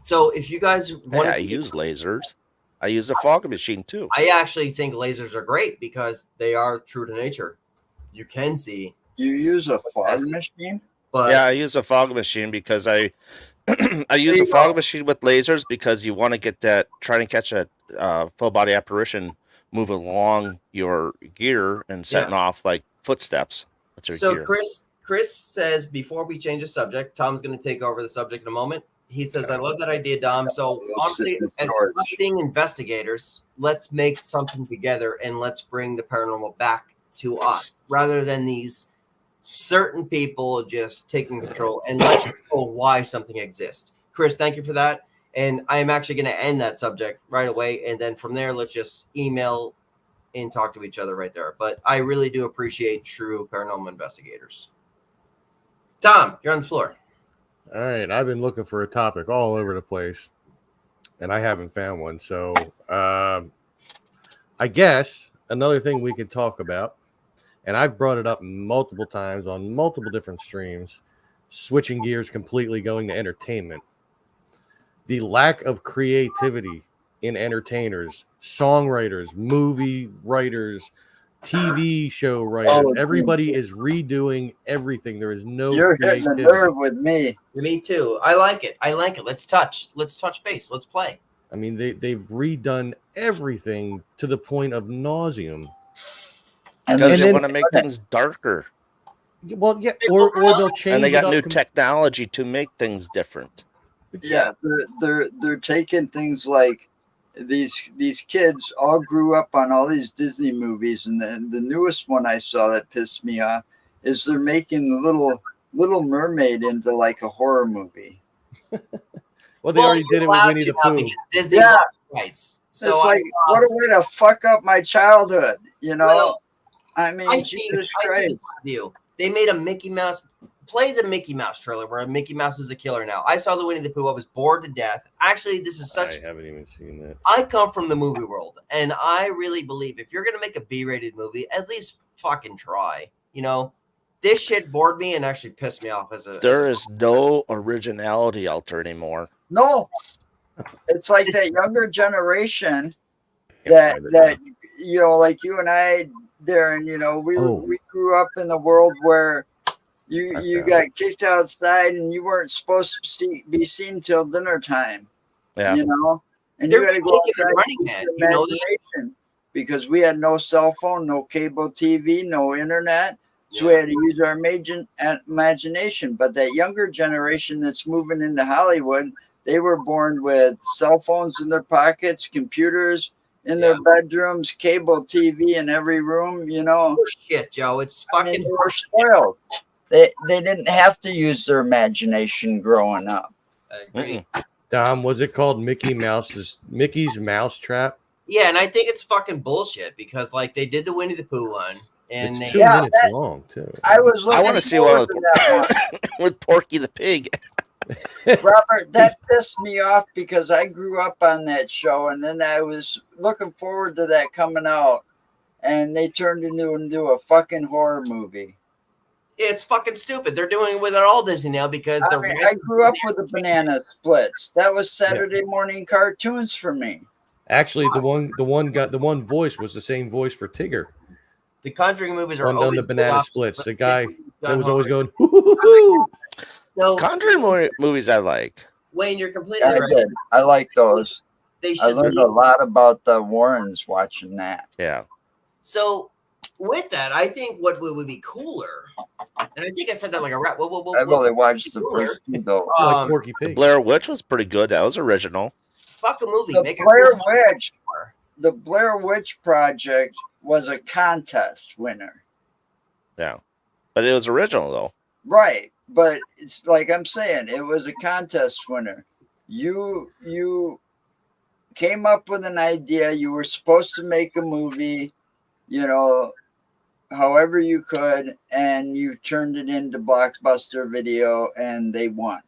So if you guys want I use lasers. I use a fog machine too. I actually think lasers are great because they are true to nature. You can see. You use a fog machine? But yeah, I use a fog machine because I use a fog machine with lasers because you want to get that, trying to catch a full body apparition moving along your gear and setting off like footsteps. That's your so gear. Chris says, before we change the subject, Tom's going to take over the subject in a moment. He says, I love that idea, Dom. So honestly, as us being investigators, let's make something together and let's bring the paranormal back to us rather than these certain people just taking control, and let's show why something exists. Chris, thank you for that. And I am actually going to end that subject right away. And then from there, let's just email and talk to each other right there. But I really do appreciate true paranormal investigators. Tom, you're on the floor. All right. I've been looking for a topic all over the place, and I haven't found one. So I guess another thing we could talk about, and I've brought it up multiple times on multiple different streams, switching gears completely, going to entertainment. The lack of creativity in entertainers, songwriters, movie writers, TV show writers. Everybody is redoing everything. There is no creativity. Hitting a nerve with me. Me too. I like it. Let's touch base. Let's play. I mean, they've redone everything to the point of nauseum. Because they want to make things darker. Well, yeah, or they'll change. And they got new technology to make things different. Yeah, they're taking things like these kids all grew up on all these Disney movies, and the newest one I saw that pissed me off is they're making the Little Mermaid into like a horror movie. Well, they already did it with Winnie the Pooh. Disney rights. So it's like, what a way to fuck up my childhood, you know? Well, I mean, I see the view. They made a Mickey Mouse play the Mickey Mouse trailer where Mickey Mouse is a killer now. I saw the Winnie the Pooh. I was bored to death. Actually, this is such. I haven't even seen that. I come from the movie world, and I really believe if you're gonna make a B-rated movie, at least fucking try. You know, this shit bored me and actually pissed me off as a. There is no originality out there anymore. No, it's like that younger generation that like you and I, Darren, we grew up in the world where you got kicked outside and you weren't supposed to be seen till dinner time. Yeah. And They're you had to go making it outside Running and Man, use you know imagination because we had no cell phone, no cable TV, no internet. So we had to use our imagination. But that younger generation that's moving into Hollywood, they were born with cell phones in their pockets, computers in their bedrooms, cable TV in every room, Shit, Joe. It's fucking spoiled. They didn't have to use their imagination growing up. I agree. Dom, was it called Mickey's Mousetrap? Yeah, and I think it's fucking bullshit because like they did the Winnie the Pooh one, and It's they 2 minutes long too. I want to see one with Porky the Pig. Robert, that pissed me off because I grew up on that show, and then I was looking forward to that coming out, and they turned into a fucking horror movie. It's fucking stupid. They're doing it with all Disney now because I grew up with the Banana Splits. That was Saturday morning cartoons for me. Actually, the one voice was the same voice for Tigger. The Conjuring movies are on always the Banana good Splits. options, The but guy they've that done was always horror. going. Hoo-hoo-hoo-hoo. So Conjuring movies I like. Wayne, you're completely I right. did. I like those. They I should learned a lot about the Warrens watching that. Yeah. So with that, I think what would be cooler, and I think I said that like a rap. I've only watched the first two though. Like Porky The Pig. Blair Witch was pretty good. That was original. Fuck a movie. The Make it Blair cool. Witch. The Blair Witch Project was a contest winner. Yeah. But it was original though. Right. But it's like I'm saying, it was a contest winner. You came up with an idea. You were supposed to make a movie, however you could, and you turned it into Blockbuster Video, and they won.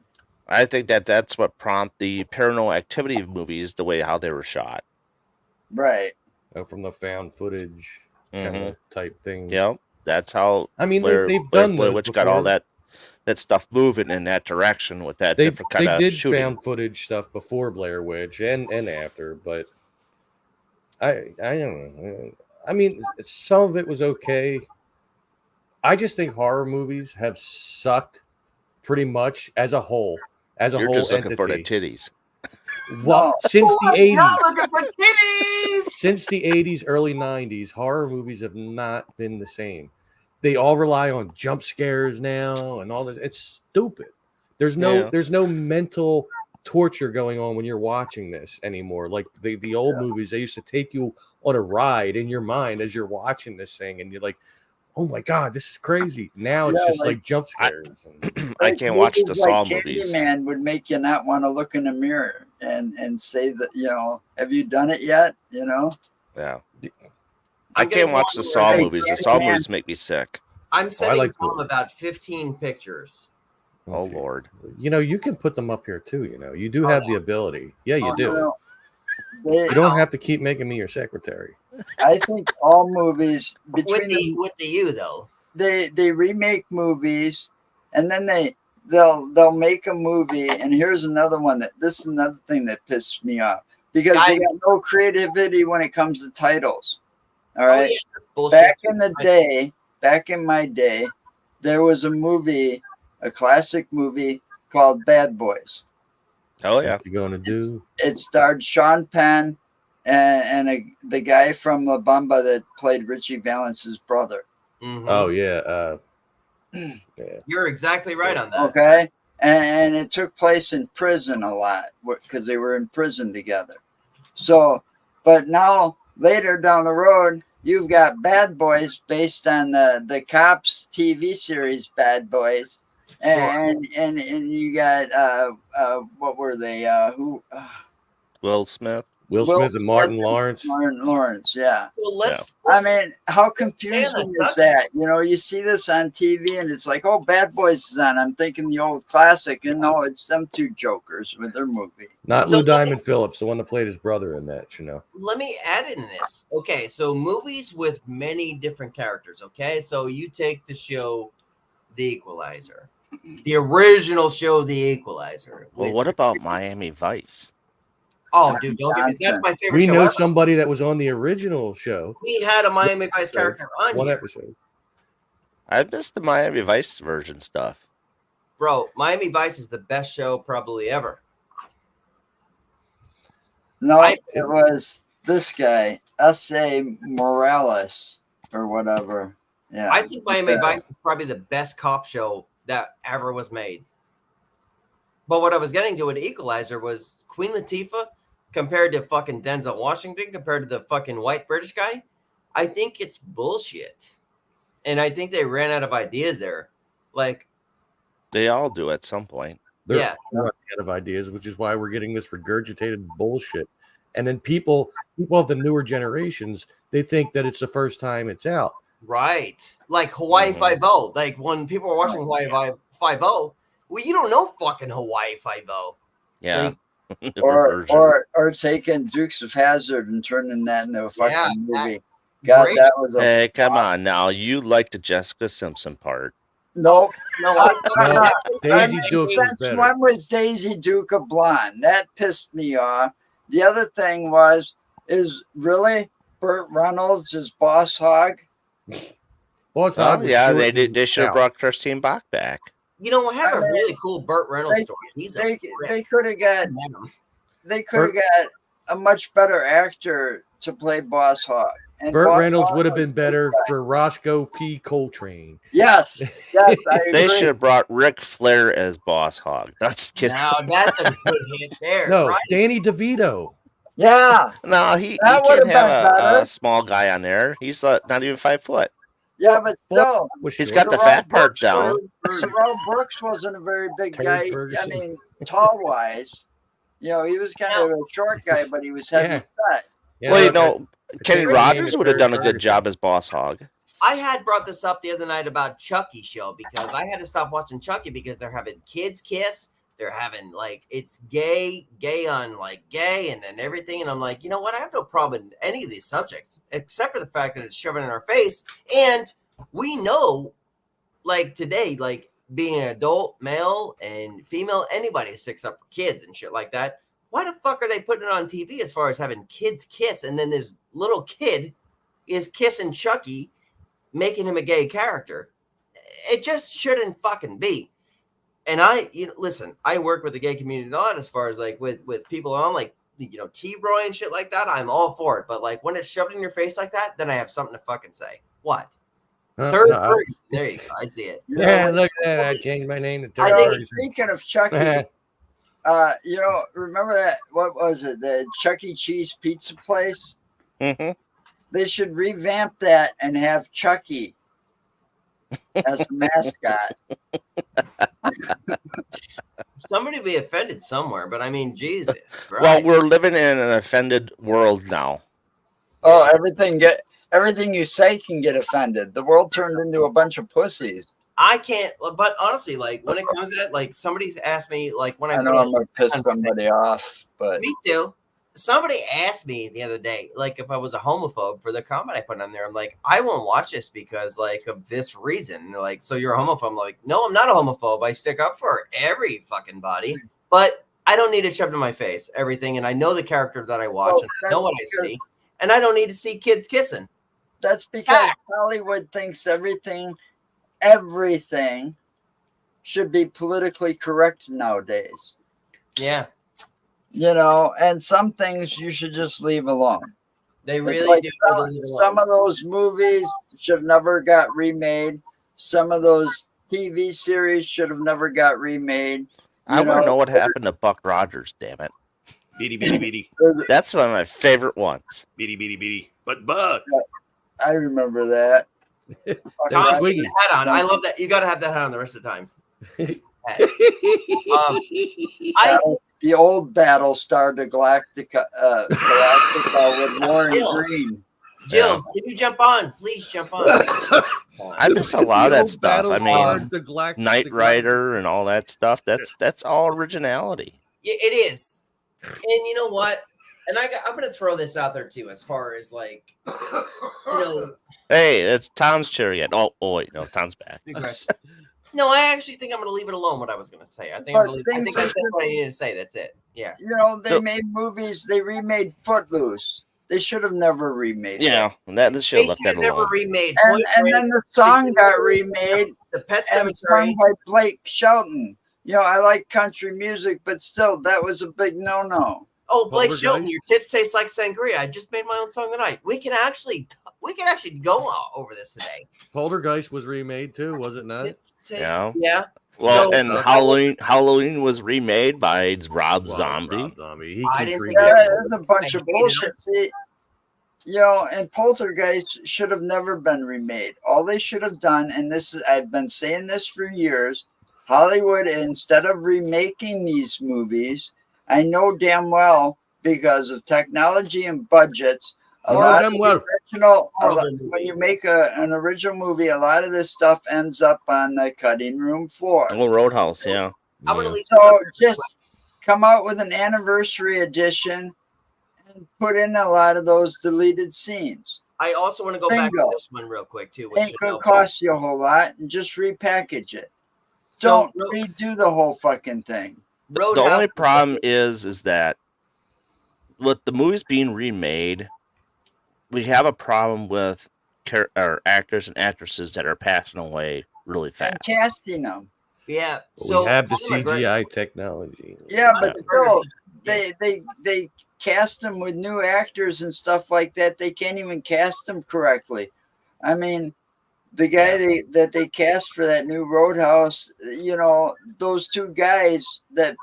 I think that's what prompted the Paranormal Activity movies, the way how they were shot. Right. From the found footage kind of type thing. Yep. That's how I mean, Blair they've done Blair those Witch got all before. that stuff moving in that direction with that They different kind of did shooting. found footage stuff before Blair Witch and after, but I don't know. I mean, some of it was okay. I just think horror movies have sucked pretty much as a whole. As a You're whole just looking for the entity. titties. Well, since the 80s. Not looking for titties. Since the 80s, early 90s, horror movies have not been the same. They all rely on jump scares now and all this. It's stupid. There's no mental torture going on when you're watching this anymore. Like the old movies, they used to take you on a ride in your mind as you're watching this thing, and you're like, oh my God, this is crazy. Now it's just like jump scares. I can't watch the Saw like movies. Candyman would make you not want to look in the mirror and say that, have you done it yet? Yeah. I can't watch the Saw movies. The Saw movies make me sick. I'm sending like Tom about 15 pictures. Oh Lord. You can put them up here too. You do have the ability. Yeah, you do. They, You don't have to keep making me your secretary. I think all movies With the you though. they remake movies, and then they'll make a movie. And here's another one this is another thing that pissed me off because they got no creativity when it comes to titles. All right. Back in my day, there was a movie, a classic movie called Bad Boys. Oh yeah. What you gonna do? It starred Sean Penn and the guy from La Bamba that played Richie Valence's brother. Mhm. Oh yeah. Yeah. You're exactly right on that. Okay. And it took place in prison a lot because they were in prison together. So, but now later down the road, you've got Bad Boys based on the Cops TV series Bad Boys. And you got what were they? Will Smith. Will Smith and Martin Lawrence. Martin Lawrence, yeah. So let's. I mean, how confusing that is subject. that? You know, you see this on TV and it's like, oh, Bad Boys is on. I'm thinking the old classic, and no, it's them two jokers with their movie. Not So Lou let Diamond Phillips, the one that played his brother in that, you know. Let me add in this. Okay, so movies with many different characters. Okay, so you take the show The Equalizer, the original show The Equalizer. Well, with- what about Miami Vice? Oh, dude, don't get me. That's my favorite We show know ever. somebody that was on the original show. We had a Miami Vice character on One here. episode. I missed the Miami Vice version stuff. Bro, Miami Vice is the best show probably ever. No, I- it was this guy, S.A. Morales or whatever. Yeah. I think Miami Vice is probably the best cop show that ever was made. But what I was getting to with Equalizer was Queen Latifah compared to fucking Denzel Washington compared to the fucking white British guy. I think it's bullshit. And I think they ran out of ideas there. Like, They all do at some point. They're Yeah. running out of ideas, which is why we're getting this regurgitated bullshit. And then people of the newer generations, they think that it's the first time it's out. right. Like Hawaii Mhm. Five-0. Like when people were watching Hawaii Five-0, well, you don't know fucking Hawaii Five-0. Yeah. or Version. taking Dukes of Hazzard and turning that into a fucking Yeah, movie. God, great. that was a Hey, come on now. You like the Jessica Simpson part. nope. No, I No, Daisy I mean, Duke was since better. when was Daisy Duke a blonde? That pissed me off. The other thing was, is really Burt Reynolds is Boss Hog? Boss Oh, Hogg was yeah, short they and did. They should have stout. brought Christine Bach back. You know, I have I a mean, really cool Burt Reynolds they- story. He's They a prick. they could have got they could have got a much better actor to play Boss Hog. And Burt Boss Reynolds Hogg would have was- been better for Roscoe P. Coltrane. Yes, yes, I They agree. should have brought Ric Flair as Boss Hog. That's kidding. Now that's a good hit there. No, right? Danny DeVito. Yeah, No, he That can't would've have been better. a small guy on there. He's not even 5 foot. yeah, but still, Was He's short. got the Terrell fat part Brooks down. Terrell Brooks wasn't a very big Terry guy. Ferguson. I mean, tall wise, you know, he was kind of a short guy, but he was heavy Yeah. set. Yeah, Well, you okay. know, Kenny Terry Rogers Ferguson. would have done a good job as Boss Hog. I had brought this up the other night about Chucky show because I had to stop watching Chucky because they're having kids kiss. They're having like it's gay on like gay and then everything. And I'm like, you know what? I have no problem in any of these subjects except for the fact that it's shoving in our face. And we know, like today, like being an adult male and female, anybody sticks up for kids and shit like that. Why the fuck are they putting it on TV as far as having kids kiss and then this little kid is kissing Chucky, making him a gay character? It just shouldn't fucking be. And listen, I work with the gay community a lot as far as like with people on like, you know, T-Roy and shit like that. I'm all for it. But like when it's shoved in your face like that, then I have something to fucking say. What? Third No, person. There you go. I see it. yeah, look at that. I changed my name to I Third think- Ferguson. Speaking of Chucky, you know, remember that? What was it? The Chuck E. Cheese pizza place? hmm They should revamp that and have Chucky as a mascot. Somebody be offended somewhere, but I mean, Jesus. Well, Right? we're living in an offended world now. Oh, everything you say can get offended. The world turned into a bunch of pussies. I can't, but honestly, like when it comes to that, like somebody's asked me, like when I I know put I'm on- gonna piss somebody off, but Me too. Somebody asked me the other day, like if I was a homophobe for the comment I put on there. I'm like, I won't watch this because like of this reason. And they're like, so you're a homophobe? I'm like, no, I'm not a homophobe. I stick up for every fucking body, but I don't need it shoved in my face, everything. And I know the character that I watch Well, and I know what I that's see. And I don't need to see kids kissing. that's because Hollywood thinks everything should be politically correct nowadays. Yeah, You know, and some things you should just leave alone. they It's really like do. some of those movies should have never got remade. Some of those TV series should have never got remade. I want to know what happened to Buck Rogers, damn it. Beady, beady, beady. That's one of my favorite ones. Beady, beady, beady. But Buck. I remember that. Tom, That's put Twiggy. the hat on. I love that. You got to have that hat on the rest of the time. the old Battlestar Galactica, with Warren Jill. Green. Jill, can you jump on? Please jump on. I miss a lot of The that old stuff. I Battlestar mean, Galactica- Knight Rider and all that stuff. That's all originality. Yeah, it is. And you know what? And I'm going to throw this out there too, as far as like, you know. Hey, it's Tom's chair yet. Oh wait, no, Tom's back. No, I actually think I'm going to leave it alone. What I was going to say. I think But I said what I needed to say. That's it. Yeah. You know, they So- made movies. They remade Footloose. They should have never remade. Yeah, that this should have left They that never alone. remade. And, Point and Break, then the song got remade The Pet and Cemetery. sung by Blake Shelton. You know, I like country music, but still, that was a big no-no. Oh, Blake Poltergeist? Shelton, your tits taste like sangria. I just made my own song tonight. We can actually go over this today. Poltergeist was remade too, was it not? Tits taste, Yeah. yeah. Well, So- and Halloween was remade by Rob Well, Zombie. Rob Zombie. He I keeps didn't think remaking Yeah, it. that's a bunch I of hate it. bullshit. See, you know, and Poltergeist should have never been remade. All they should have done, and this is, I've been saying this for years, Hollywood, instead of remaking these movies, I know damn well because of technology and budgets, a You know lot damn of well. the original, Horrible when you make an original movie, a lot of this stuff ends up on the cutting room floor. Oh, Roadhouse, yeah. I'm going to Yeah. leave this So up there. just come out with an anniversary edition and put in a lot of those deleted scenes. I also want to go back to Bingo. this one real quick too. which Ain't should gonna help. cost you a whole lot, and just repackage it. So, Don't redo the whole fucking thing. The Roadhouse only problem is that with the movies being remade, we have a problem with actors and actresses that are passing away really And fast. casting them. Yeah. But So we have the Conor McGregor- CGI technology. Yeah, Conor but McGregor still, said- they cast them with new actors and stuff like that. They can't even cast them correctly. I mean, the guy that they cast for that new Roadhouse, you know, those two guys that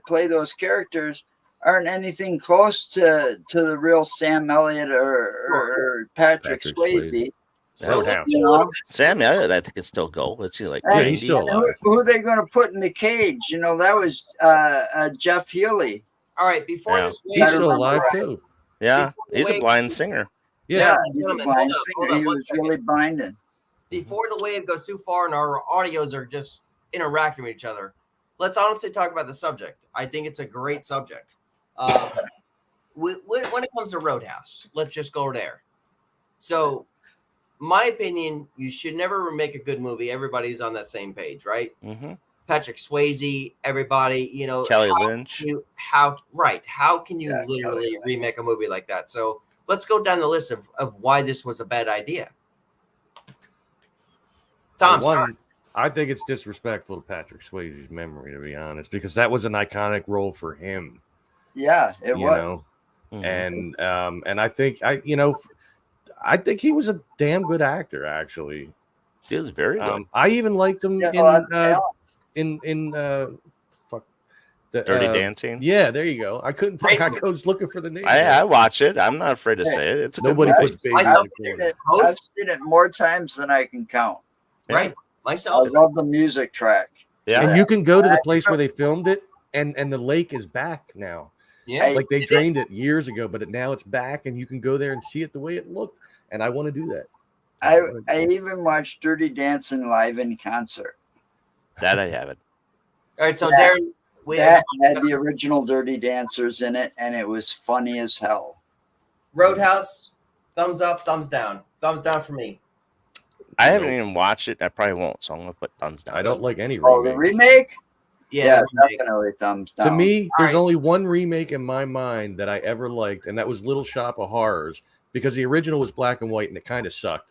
play those characters aren't anything close to the real Sam Elliott or Patrick Patrick Swayze. Swayze. So would let's have do a to. little- Sam Elliott, I think, can still go. Let's see, like Yeah, he's 90. still alive. Who are they going to put in the cage? You know, that was Jeff Healy. All right, before Yeah. this He's wave, still alive too. Yeah, he's a Wait. blind singer. Yeah. he's a gentlemen, blind hold on, singer. hold on He one was second. really blinded. before the wave goes too far and our audios are just interacting with each other, let's honestly talk about the subject. I think it's a great subject. When it comes to Roadhouse, let's just go there. So, my opinion, you should never make a good movie. Everybody's on that same page, right? Hmm Patrick Swayze, everybody, you know. Kelly how Lynch. can you- how can you Yeah, literally remake a movie like that? So let's go down the list of why this was a bad idea. Tom, One, start. I think it's disrespectful to Patrick Swayze's memory, to be honest, because that was an iconic role for him. Yeah, it You was. know, Mhm. and I think I think he was a damn good actor, actually. He was very good. I even liked him Yeah, a lot of in fuck the, Dirty Dancing. Yeah, there you go. I couldn't think. I Right. was looking for the name. I watch it. I'm not afraid to say it. It's a good Nobody movie. puts babies in Myself, the I've corner. seen, I've Host? seen it more times than I can count. Yeah. Right? I Myself. love the music track. Yeah. And you can go to the place where they filmed it, and the lake is back now. Yeah. Like they It drained it years ago, but now it's back, and you can go there and see it the way it looked. And I want to do that. I even watched Dirty Dancing live in concert. That I haven't. All right, so That- Darren, we That had the original Dirty Dancers in it, and it was funny as hell. Roadhouse, thumbs up, thumbs down. Thumbs down for me. I haven't even watched it. I probably won't. So I'm gonna put thumbs down. I don't like any Oh, the remake. remake? Yeah. Yeah, remake. definitely thumbs down. To me, there's Alright. only one remake in my mind that I ever liked, and that was Little Shop of Horrors, because the original was black and white and it kind of sucked.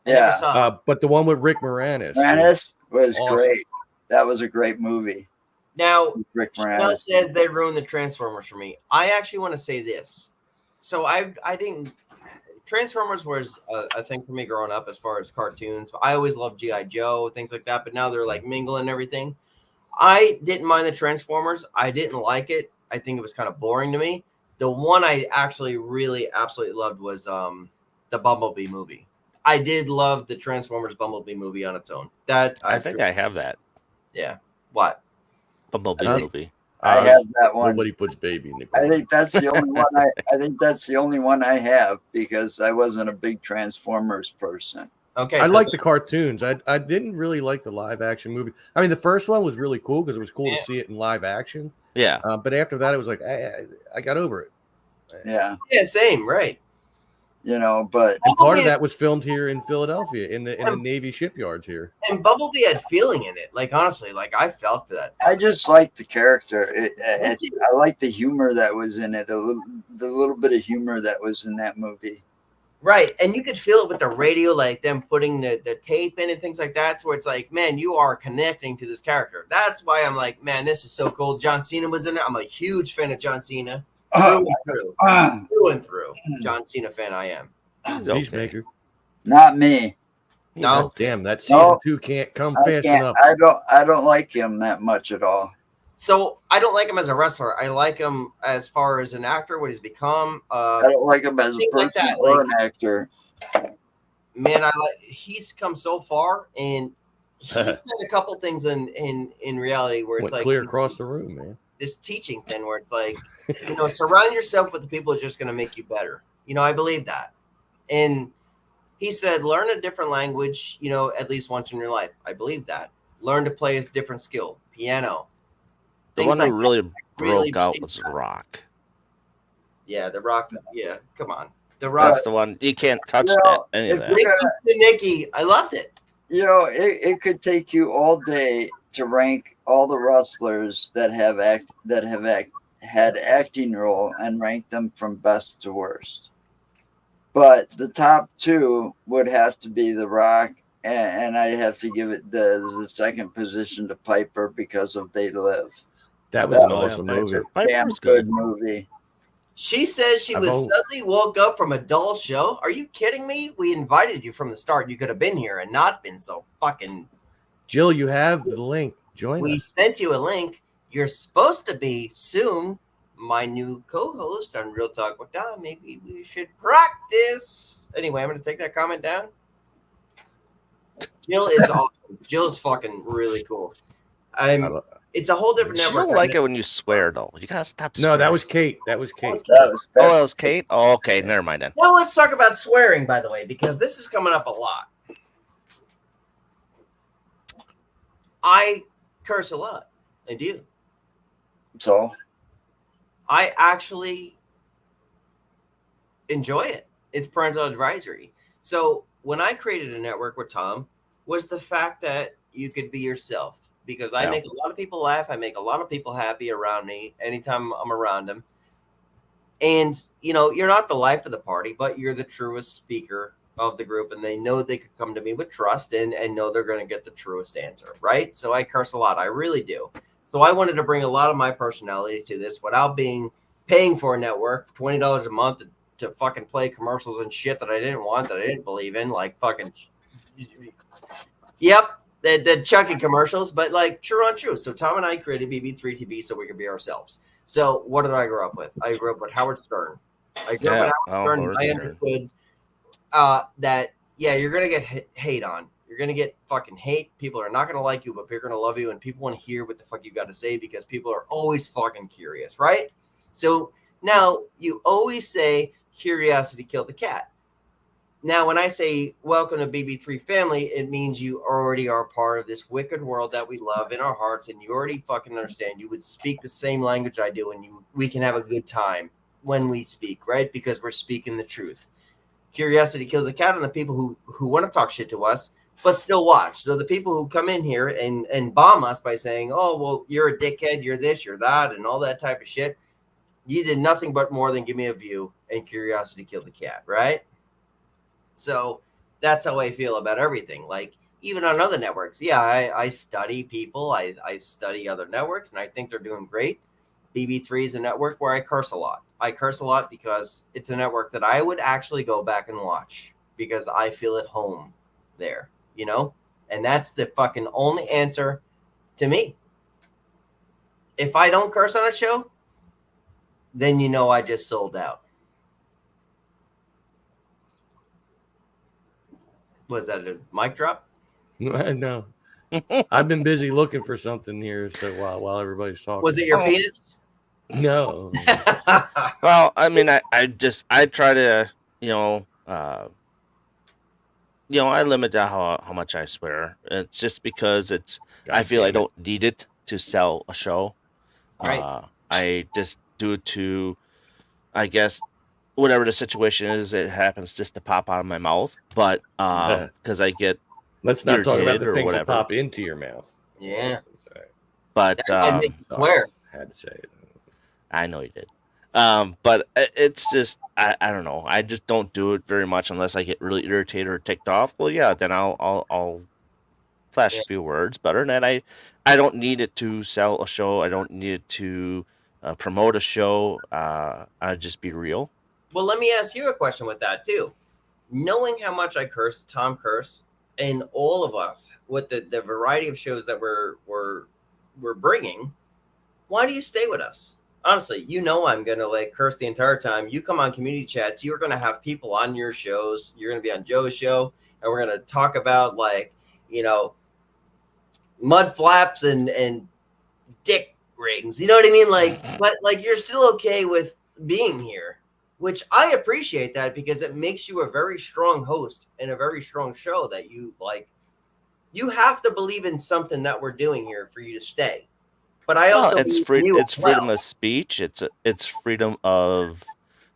I never Yeah, saw it. But the one with Rick Moranis, Moranis was Awesome. great. That was a great movie. Now, Rick Chanel Moranis. says they ruined the Transformers for me. I actually want to say this. So I didn't. Transformers was a thing for me growing up as far as cartoons. I always loved G.I. Joe, things like that. But now they're like mingling and everything. I didn't mind the Transformers. I didn't like it. I think it was kind of boring to me. The one I actually really absolutely loved was the Bumblebee movie. I did love the Transformers Bumblebee movie on its own. That I think I have that yeah. What? Bumblebee Huh? movie. I have that one. Nobody puts baby in the I corner. think that's the only one. I think that's the only one I have because I wasn't a big Transformers person. Okay, I so like the cartoons. I didn't really like the live action movie. I mean, the first one was really cool because it was cool Yeah. to see it in live action. Yeah. But after that, it was like I got over it. Yeah, yeah, same, right? you know, but And part of Bumblebee- that was filmed here in Philadelphia in the Navy shipyards here. And Bumblebee had feeling in it. Like honestly, like I felt for that. I just like the character. I like the humor that was in it. The little bit of humor that was in that movie. Right, and you could feel it with the radio, like them putting the tape in and things like that, to where it's like, man, you are connecting to this character. That's why I'm like, man, this is so cool. John Cena was in it. I'm a huge fan of John Cena. Through and through. John Cena fan I am. He's okay. Peacemaker. Not me. No, Damn, that season No. 2 can't come I fast can't. enough. I don't like him that much at all. so I don't like him as a wrestler. I like him as far as an actor, what he's become. I don't like him as a things person like that, or like- an actor. Man, he's come so far, and he said a couple things in reality where it's Went like clear across the room, man. this teaching thing where it's like, you know, surround yourself with the people who are just going to make you better. You know, I believe that. And he said, learn a different language, you know, at least once in your life. I believe that. Learn to play a different skill, piano. The things one like who really that. Really broke out believe was that. Rock. Yeah, The Rock. Yeah, come on. The Rock. That's the one. You can't touch Yeah, that. Any of if that. we- Nikki. I loved it. You know, it could take you all day to rank all the wrestlers that have had acting role and rank them from best to worst. But the top two would have to be The Rock, and I'd have to give it the second position to Piper because of They Live. That was an Oh, awesome Piper. movie. Piper Damn was good good. movie. She says she I've was al- suddenly woke up from a dull show. Are you kidding me? We invited you from the start. You could have been here and not been so fucking. Jill, you have the link. Join We us. sent you a link. You're supposed to be soon my new co-host on Real Talk with Dom. Maybe we should practice. Anyway, I'm going to take that comment down. Jill is awesome. Jill is fucking really cool. It's a whole different She network. don't like it when you swear though. You gotta stop. No, Swearing. that was Kate. That was Kate. That was Oh, that was Kate. Oh, okay. Never mind then. Well, let's talk about swearing, by the way, because this is coming up a lot. I curse a lot. I do. so. I actually enjoy it. It's parental advisory. So when I created a network with Tom, was the fact that you could be yourself, because I Yeah. make a lot of people laugh. I make a lot of people happy around me anytime I'm around them. And, you know, you're not the life of the party, but you're the truest speaker of the group. And they know they could come to me with trust and know they're going to get the truest answer. Right. So I curse a lot. I really do. So I wanted to bring a lot of my personality to this without paying for a network, $20 a month to fucking play commercials and shit that I didn't want, that I didn't believe in, like fucking, yep, the Chucky commercials, but like true on true. So Tom and I created BB3 TV so we could be ourselves. So what did I grow up with? I grew up with Howard Stern. I grew up with Howard Stern. I understood that, yeah, you're going to get hate on. You're going to get fucking hate. People are not going to like you, but they're going to love you. And people want to hear what the fuck you got to say because people are always fucking curious, right? So now you always say curiosity killed the cat. Now, when I say welcome to BB3 family, it means you already are part of this wicked world that we love in our hearts. And you already fucking understand. You would speak the same language I do. And we can have a good time when we speak, right? Because we're speaking the truth. Curiosity kills the cat, and the people who want to talk shit to us but still watch. So the people who come in here and bomb us by saying, oh, well, you're a dickhead, you're this, you're that, and all that type of shit, you did nothing but more than give me a view, and curiosity killed the cat, right? So that's how I feel about everything. Like, even on other networks, yeah, I study people, I study other networks, and I think they're doing great. BB3 is a network where I curse a lot. I curse a lot because it's a network that I would actually go back and watch because I feel at home there. You know, and that's the fucking only answer to me. If I don't curse on a show, then you know I just sold out. Was that a mic drop? No. I've been busy looking for something here, so while everybody's talking. Was it your Oh. penis? No. Well, I mean, I try to, I limit how much I swear. It's just because I feel I don't need it to sell a show. Right. I just do it to, I guess, whatever the situation is, it happens just to pop out of my mouth. But because I get, Let's not talk about irritated the or things that whatever. pop into your mouth. Yeah. But I make you swear. Had to say it. I know you did. But it's just I don't know. I just don't do it very much unless I get really irritated or ticked off. Well, yeah, then I'll flash a few words. But other than that, I don't need it to sell a show. I don't need it to promote a show. I just be real. Well, let me ask you a question with that too. Knowing how much I curse, Tom curse, and all of us with the variety of shows that we're bringing, why do you stay with us? Honestly, I'm gonna like curse the entire time. You come on community chats, you're gonna have people on your shows. You're gonna be on Joe's show, and we're gonna talk about mud flaps and dick rings. You know what I mean? But you're still okay with being here, which I appreciate that because it makes you a very strong host and a very strong show that you like. You have to believe in something that we're doing here for you to stay. But I also it's freedom of speech. It's freedom of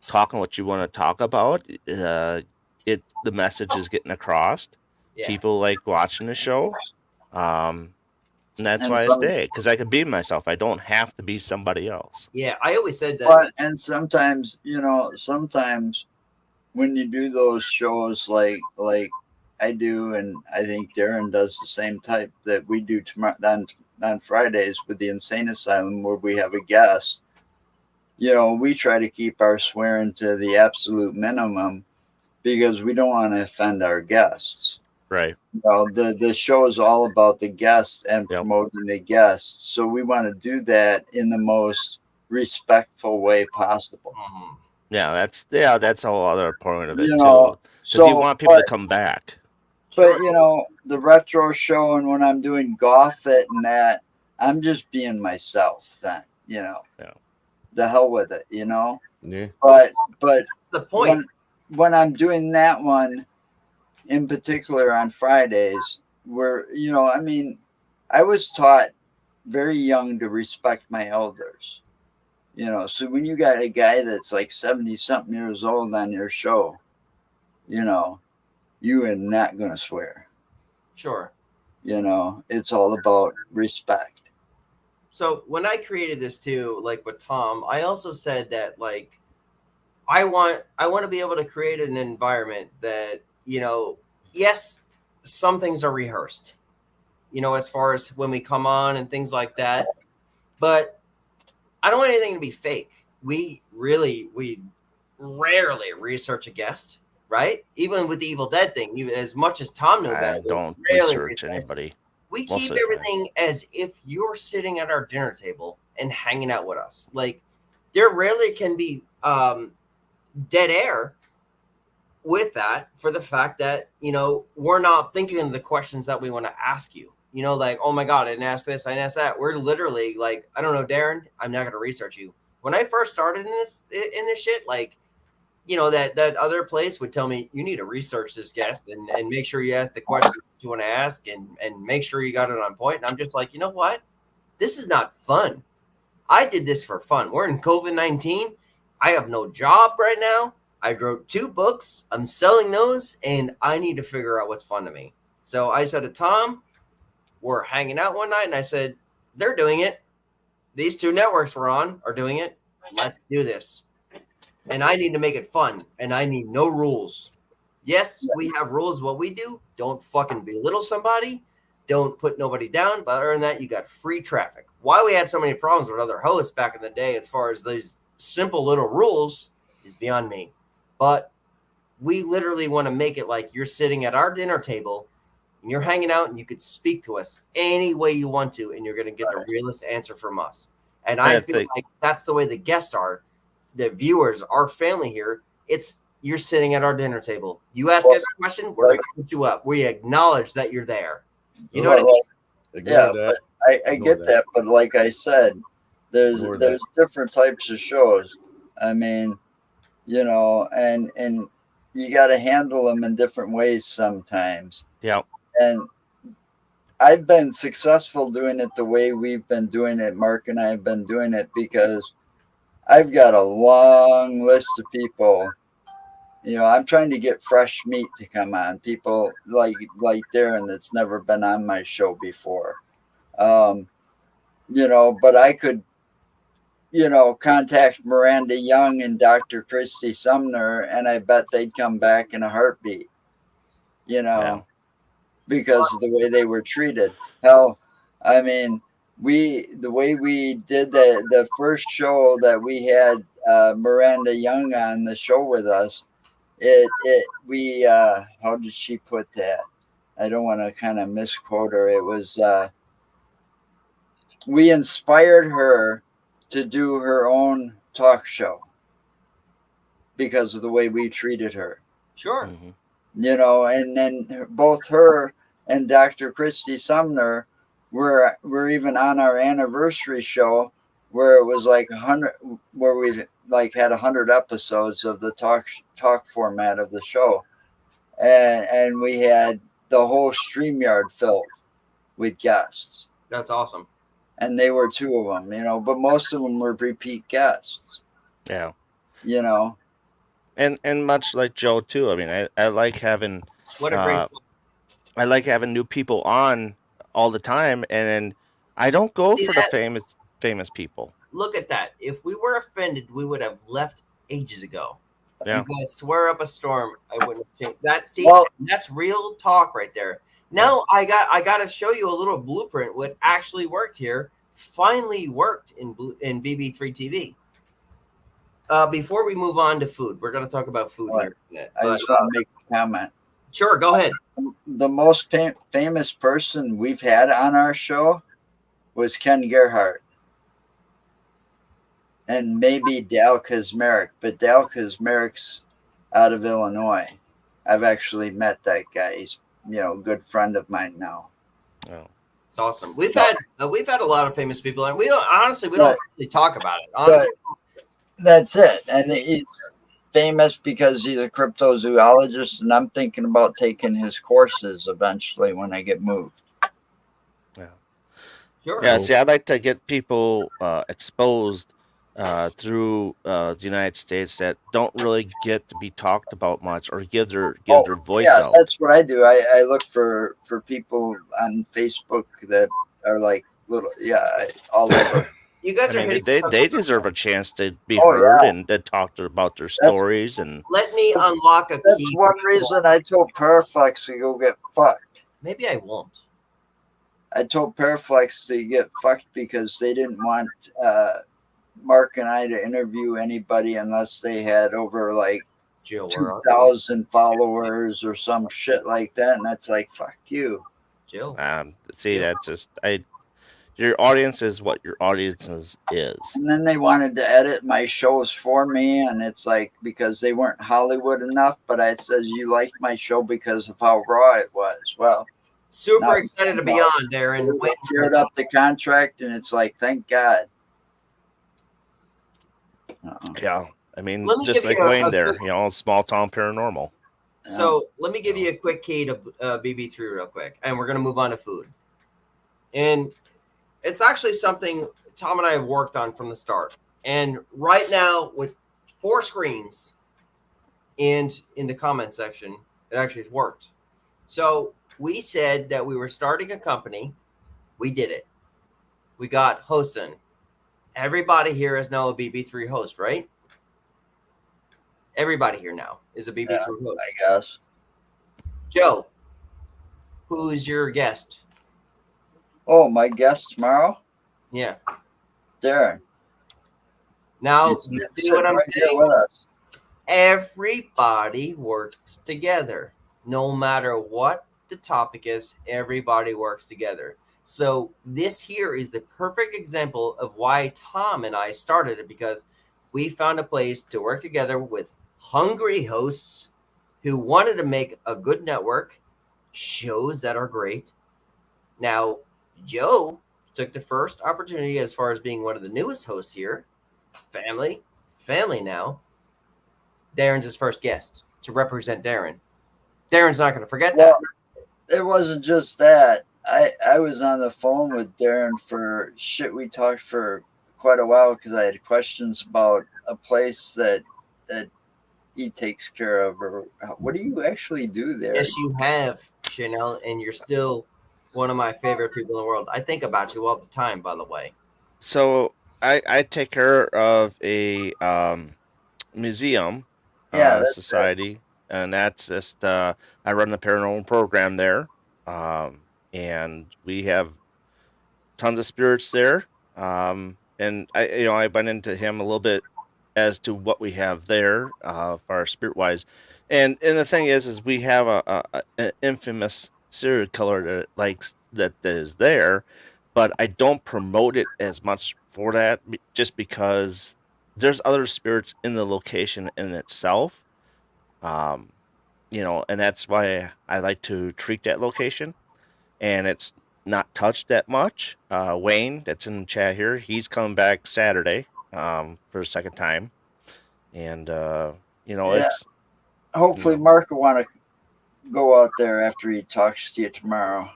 talking what you want to talk about. The message is getting across. Yeah. People like watching the show. And that's And why I some- stay, because I can be myself. I don't have to be somebody else. Yeah, I always said that. But and sometimes when you do those shows like I do, and I think Darren does the same type that we do tomorrow on Fridays with the Insane Asylum, where we have a guest. We try to keep our swearing to the absolute minimum because we don't want to offend our guests. Right. The show is all about the guests and Yep. promoting the guests. So we want to do that in the most respectful way possible. Mhm. Yeah, that's a whole other point of it You too. know, Because you want people to come back. But the retro show, and when I'm doing golf it and that, I'm just being myself then, Yeah. The hell with it, Yeah. But The point. when I'm doing that one in particular on Fridays, where I was taught very young to respect my elders. So when you got a guy that's like 70 something years old on your show, you are not going to swear. Sure. It's all about respect. So when I created this too, like with Tom, I also said that like I want to be able to create an environment that, yes, some things are rehearsed, as far as when we come on and things like that. But I don't want anything to be fake. We rarely research a guest, right? Even with the Evil Dead thing, even as much as Tom knows I that, we don't rarely research anybody. We most keep of the time. everything as if you're sitting at our dinner table and hanging out with us. Like there rarely can be dead air with that, for the fact that we're not thinking of the questions that we want to ask you. Like, oh my God, I didn't ask this, I didn't ask that. We're literally like, I don't know, Darren, I'm not gonna research you. When I first started in this shit, like, that other place would tell me, you need to research this guest and make sure you ask the questions you want to ask and make sure you got it on point. And I'm just like, you know what? This is not fun. I did this for fun. We're in COVID-19. I have no job right now. I wrote 2 books. I'm selling those, and I need to figure out what's fun to me. So I said to Tom, we're hanging out one night, and I said, they're doing it. These 2 networks we're on are doing it. Let's do this. And I need to make it fun, and I need no rules. Yes, we have rules what we do. Don't fucking belittle somebody. Don't put nobody down. But other than that, you got free traffic. Why we had so many problems with other hosts back in the day as far as these simple little rules is beyond me. But we literally want to make it like you're sitting at our dinner table and you're hanging out and you could speak to us any way you want to, and you're going to get the realest answer from us. And I feel like that's the way the guests are. The viewers, our family here, you're sitting at our dinner table. You ask us a question, we're going to put you up. We acknowledge that you're there. You know what I mean? Ignore Yeah, that. I Ignore get that. that, but like I said, there's Ignore there's different types of shows. I mean, you know, and you got to handle them in different ways sometimes. Yeah. And I've been successful doing it the way we've been doing it. Mark and I have been doing it because I've got a long list of people. You know, I'm trying to get fresh meat to come on. People like Darren that's never been on my show before. You know, but I could, you know, contact Miranda Young and Dr. Christy Sumner, and I bet they'd come back in a heartbeat. You know, Yeah. because of the way they were treated. Hell, I mean, the way we did the first show that we had Miranda Young on the show with us, we how did she put that? I don't want to kind of misquote her. It was we inspired her to do her own talk show because of the way we treated her. Sure. Mhm. You know, and then both her and Dr. Christy Sumner were even on our anniversary show where it was like 100, where we like had 100 episodes of the talk format of the show, and we had the whole StreamYard filled with guests, That's awesome. and they were two of them, you know, but most of them were repeat guests, Yeah. you know. And much like Joe too. I mean, I like having What a great. I like having new people on all the time, and I don't go See for that? the famous people. Look at that. If we were offended, we would have left ages ago. Yeah. You guys swear up a storm. I wouldn't have changed that. See, Well- that's real talk right there. Now I got to show you a little blueprint. What actually worked here finally worked in BB3 TV. Before we move on to food, we're going to talk about food Right. here in a minute. I just want to make a comment. Sure, go ahead. The most famous person we've had on our show was Ken Gerhardt. And maybe Dal Kazmarek, but Dal Kazmarek's out of Illinois. I've actually met that guy. He's, you know, a good friend of mine now. Oh. It's awesome. We've had a lot of famous people, and we don't really talk about it. Honestly, That's it. And he's famous because he's a cryptozoologist, and I'm thinking about taking his courses eventually when I get moved. sure. Yeah. See, I'd like to get people exposed through the United States that don't really get to be talked about much or give their voice out. That's what I do. I look for people on Facebook that are like little, all over. You guys are I mean, hitting. they deserve a chance to be Oh, heard yeah. and to talk about their stories. And Let me unlock a That's key. one reason I told Paraflex to go get fucked. Maybe I won't. I told Paraflex to get fucked because they didn't want Mark and I to interview anybody unless they had over like Jill, we're on. 2,000 followers or some shit like that. And that's like, fuck you. Jill. see, that's just your audience is what your audience is. And then they wanted to edit my shows for me. And it's like, because they weren't Hollywood enough, but I said, you liked my show because of how raw it was. Well, Super No, excited to be no. on, Darren. we Wait, teared up the contract and it's like, thank God. Yeah. I mean, Let me just give like you a Wayne there, quick- small town paranormal. So let me give you a quick key to BB3 real quick, and we're going to move on to food. And it's actually something Tom and I have worked on from the start. And right now, with 4 screens and in the comment section, it actually has worked. So we said that we were starting a company. We did it. We got hosting. Everybody here is now a BB3 host, right? Everybody here now is a BB3 host. I guess. Joe, who's your guest? Oh, my guest tomorrow? Yeah. Darren. Now, He's you see sitting what I'm right here saying? with us. Everybody works together. No matter what the topic is, everybody works together. So this here is the perfect example of why Tom and I started it, because we found a place to work together with hungry hosts who wanted to make a good network, shows that are great. Now, Joe took the first opportunity as far as being one of the newest hosts here. Family now. Darren's his first guest to represent Darren. Darren's not going to forget that. Well, it wasn't just that. I was on the phone with Darren for shit. We talked for quite a while because I had questions about a place that he takes care of. Or what do you actually do there? Yes, you have, Chanel, and you're still one of my favorite people in the world. I think about you all the time, by the way. So I take care of a museum That's society, and that's just I run the paranormal program there, and we have tons of spirits there. And I went into him a little bit as to what we have there for our spirit wise, and the thing is we have an infamous serial killer that is there, but I don't promote it as much for that just because there's other spirits in the location in itself, and that's why I like to treat that location, and it's not touched that much. Wayne, that's in the chat here, he's coming back Saturday for a second time, and it's hopefully Mark will want to go out there after he talks to you tomorrow.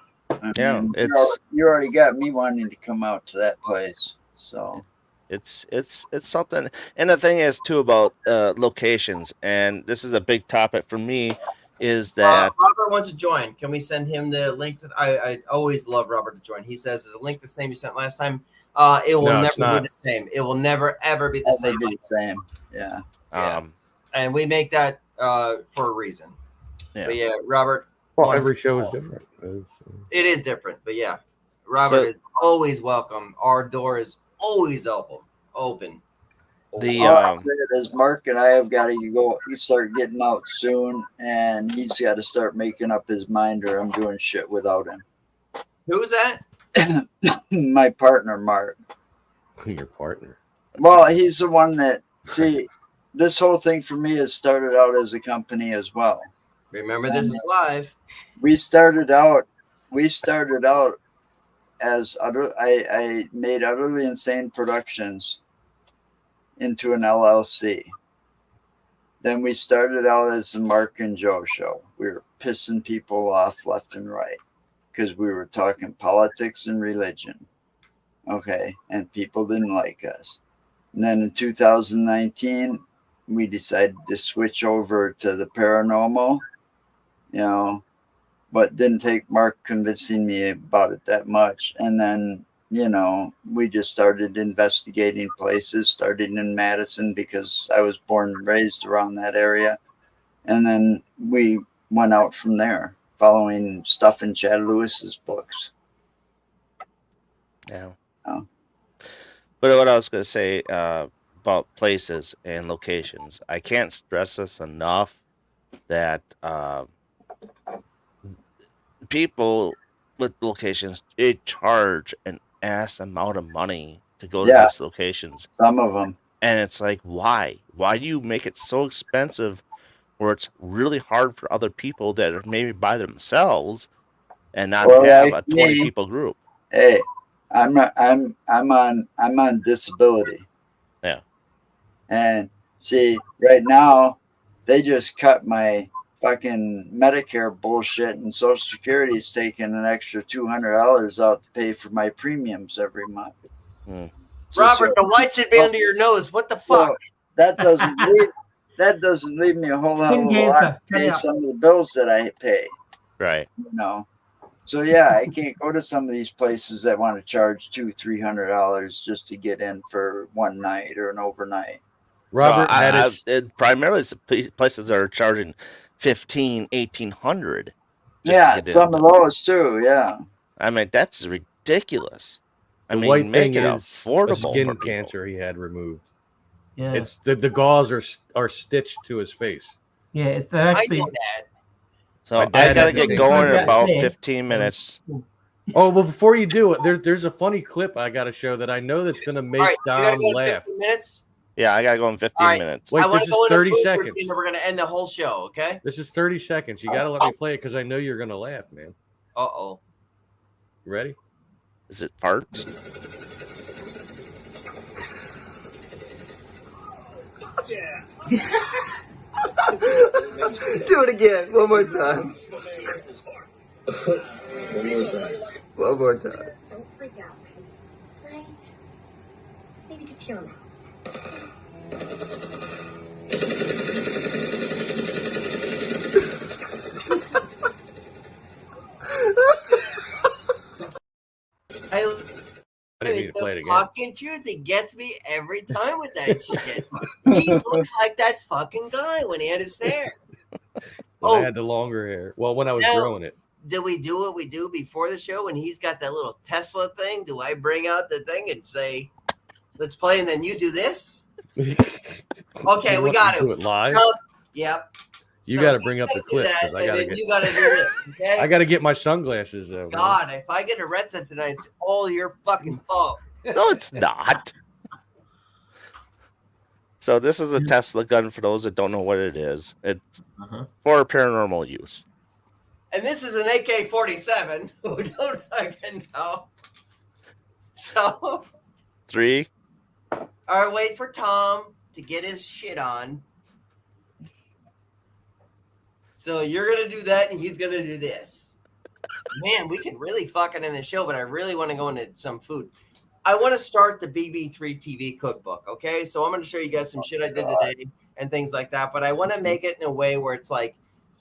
You already got me wanting to come out to that place, so it's something. And the thing is too about locations, and this is a big topic for me, is that Robert wants to join. Can we send him the link? I always love Robert to join. He says there's a link the same you sent last time. It will never be the same. It will never ever be the same. Yeah. And we make that for a reason. Yeah. But yeah, Robert. Well, every show is different. It is different, but yeah, Robert is always welcome. Our door is always open. All I said is Mark and I have got to go. He start getting out soon, and he's got to start making up his mind, or I'm doing shit without him. Who's that? My partner, Mark. Your partner. Well, he's the one that this whole thing for me has started out as a company as well. Remember, this is live. We started out as I made Utterly Insane Productions into an LLC. Then we started out as the Mark and Joe show. We were pissing people off left and right because we were talking politics and religion. Okay. And people didn't like us. And then in 2019, we decided to switch over to the paranormal, but didn't take Mark convincing me about it that much. And then, we just started investigating places, started in Madison because I was born and raised around that area. And then we went out from there, following stuff in Chad Lewis's books. Yeah. Oh. But what I was going to say about places and locations, I can't stress this enough that people with locations, they charge an ass amount of money to go to these locations. Some of them. And it's like, why? Why do you make it so expensive where it's really hard for other people that are maybe by themselves and not have a 20 people group? Hey, I'm on disability. Yeah. And see, right now they just cut my fucking Medicare bullshit, and Social Security is taking an extra $200 out to pay for my premiums every month. Robert, the white should be under your nose. What the fuck? So that doesn't leave me a whole hell of a lot to pay some of the bills that I pay. Right. So yeah, I can't go to some of these places that want to charge $200-$300 just to get in for one night or an overnight. Robert, primarily places that are charging $1,500-$1,800. Some of those too. Yeah, I mean that's ridiculous. The white make thing it is affordable. Skin for cancer he had removed. Yeah, it's the gauze are stitched to his face. Yeah, it's actually. I know that. So I gotta get going in about 15 minutes. Oh, well, before you do it, there's a funny clip I got to show that I know that's going to make Dom laugh. 15 minutes? Yeah, I got to go in 15 minutes. Wait, this is 30 seconds. We're going to end the whole show, okay? This is 30 seconds. You got to let me play it because I know you're going to laugh, man. Uh-oh. You ready? Is it farts? Do it again. One more time. One more time. Don't freak out, right? Maybe just hear him out. I didn't mean to it's play it the again. fucking truth. It gets me every time with that shit. He looks like that fucking guy when he had his hair. When Oh. I had the longer hair. Well, when I was Now- growing it. Did we do what we do before the show when he's got that little Tesla thing? Do I bring out the thing and say, let's play, and then you do this? Okay, we got Do it. it live. Yep. You So got to he's bring up the gonna do clip that, because I and got to then get. you got to do this. Okay. I got to get my sunglasses though. man. God, if I get arrested tonight, it's all your fucking fault. No, it's not. So this is a Tesla gun for those that don't know what it is. It's for paranormal use. And this is an AK-47. Who don't fucking know? So, 3, all right, wait for Tom to get his shit on. So you're gonna do that, and he's gonna do this. Man, we can really fucking end the show, but I really want to go into some food. I want to start the BB3 TV cookbook. Okay, so I'm gonna show you guys some shit I did today and things like that. But I want to make it in a way where it's like,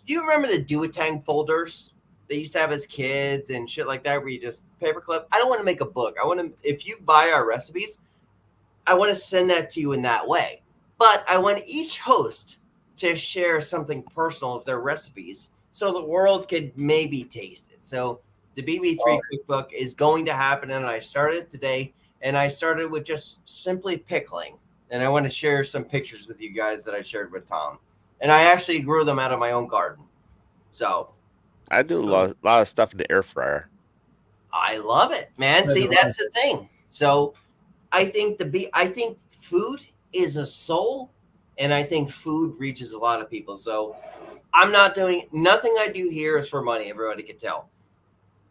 do you remember the Duotang folders they used to have as kids and shit like that, where you just paperclip? I don't want to make a book. I want to, if you buy our recipes, I want to send that to you in that way. But I want each host to share something personal of their recipes so the world could maybe taste it. So the BB3 cookbook is going to happen, and I started today, and I started with just simply pickling. And I want to share some pictures with you guys that I shared with Tom. And I actually grew them out of my own garden. So I do a lot of stuff in the air fryer. I love it, man. See, that's the thing. So I think I think food is a soul, and I think food reaches a lot of people. So I'm not doing nothing I do here is for money. Everybody can tell.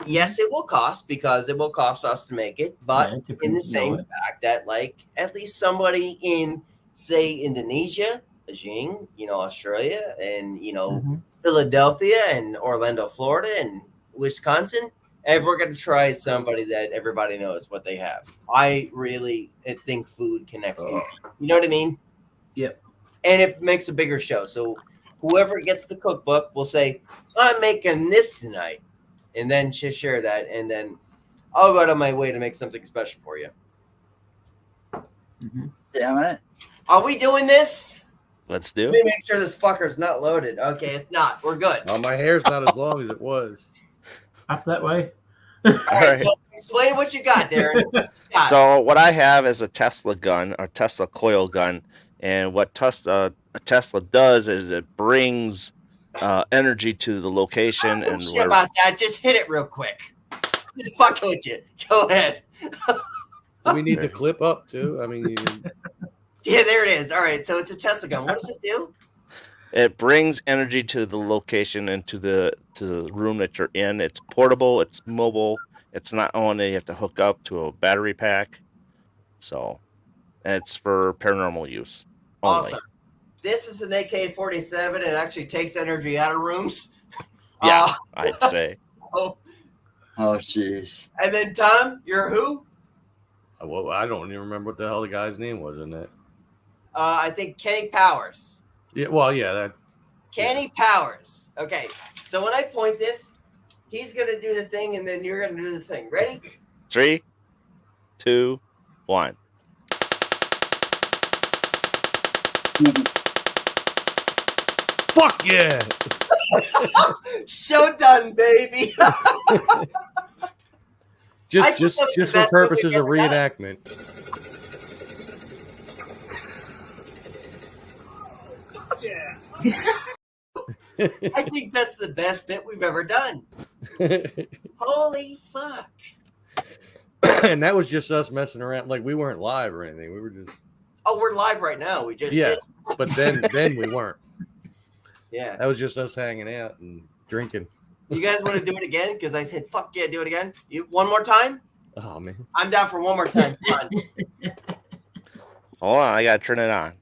Yes, it will cost because it will cost us to make it, but in the same fact that, like, at least somebody in, say, Indonesia, Beijing, Australia, and Philadelphia and Orlando, Florida, and Wisconsin, and we're going to try somebody that everybody knows what they have. I really think food connects people. You know what I mean? Yep. And it makes a bigger show. So whoever gets the cookbook will say, I'm making this tonight. And then just share that. And then I'll go out of my way to make something special for you. Damn it. Are we doing this? Let's Let do. me make sure this fucker's not loaded. Okay, it's not. We're good. Oh, my hair's not as long as it was. Up that way. All right, so explain what you got, Darren. What you got? So what I have is a Tesla gun, a Tesla coil gun, and what a Tesla does is it brings energy to the location. I don't And know shit about that. Just hit it real quick. Just fucking with you. Go ahead. Do we need the clip up too? I mean, Yeah, there it is. All right, so it's a Tesla gun. What does it do? it brings energy to the location and to the room that you're in. It's portable, it's mobile, it's not on that you have to hook up to a battery pack. So it's for paranormal use only. Awesome. This is an AK-47. It actually takes energy out of rooms. Yeah, I'd say. Oh, jeez. and then Tom, you're who? well, I don't even remember what the hell the guy's name was in that. I think Kenny Powers. Yeah, well, yeah, that. Kenny Powers. Okay, so when I point this, he's going to do the thing, and then you're going to do the thing. Ready? 3, 2, 1. Fuck yeah! Show done, baby. I Just just thought it was the for best thing purposes we've of ever done. reenactment. I think that's the best bit we've ever done. Holy fuck. And that was just us messing around. Like, we weren't live or anything. We were just Oh, we're live right now. We just yeah. did. But then we weren't. Yeah. That was just us hanging out and drinking. You guys want to do it again? Because I said, fuck yeah, do it again. One more time? Oh man. I'm down for one more time. Come on. Hold on, I gotta turn it on.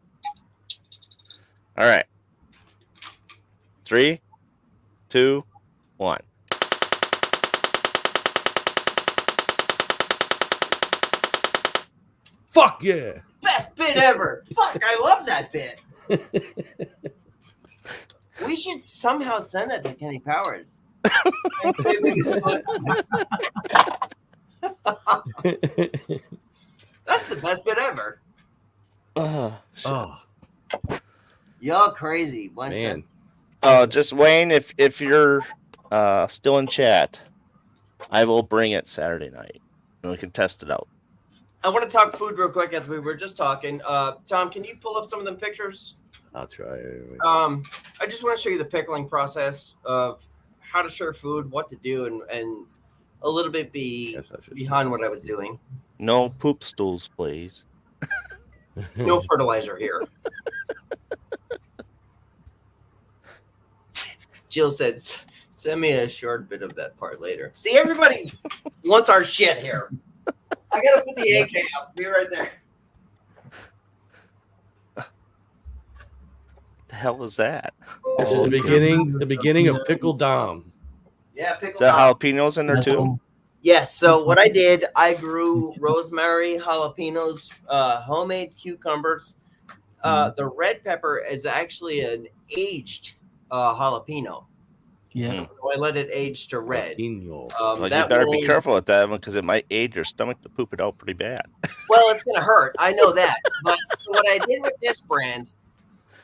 All right. 3, 2, 1. Fuck yeah. Best bit ever. Fuck, I love that bit. We should somehow send that to Kenny Powers. That's the best bit ever. Oh, Oh Y'all crazy. One man. just Wayne, if you're still in chat, I will bring it Saturday night and we can test it out. I want to talk food real quick as we were just talking. Tom, can you pull up some of them pictures? I'll try. I just want to show you the pickling process of how to serve food, what to do, and a little bit behind what I was doing. No poop stools, please. No fertilizer here. Jill said, send me a short bit of that part later. See, everybody wants our shit here. I gotta put the AK up. Be right there. The hell is that? This is the beginning of Pickle Dom. Yeah, Is pickle. that jalapenos in there too? Yes. So what I did, I grew rosemary, jalapenos, homemade cucumbers. The red pepper is actually an aged jalapeno. Yeah. So I let it age to red. Jalapeno. Well, you that better will be age- careful with that one because it might age your stomach to poop it out pretty bad. Well, it's gonna hurt. I know that. But what I did with this brand,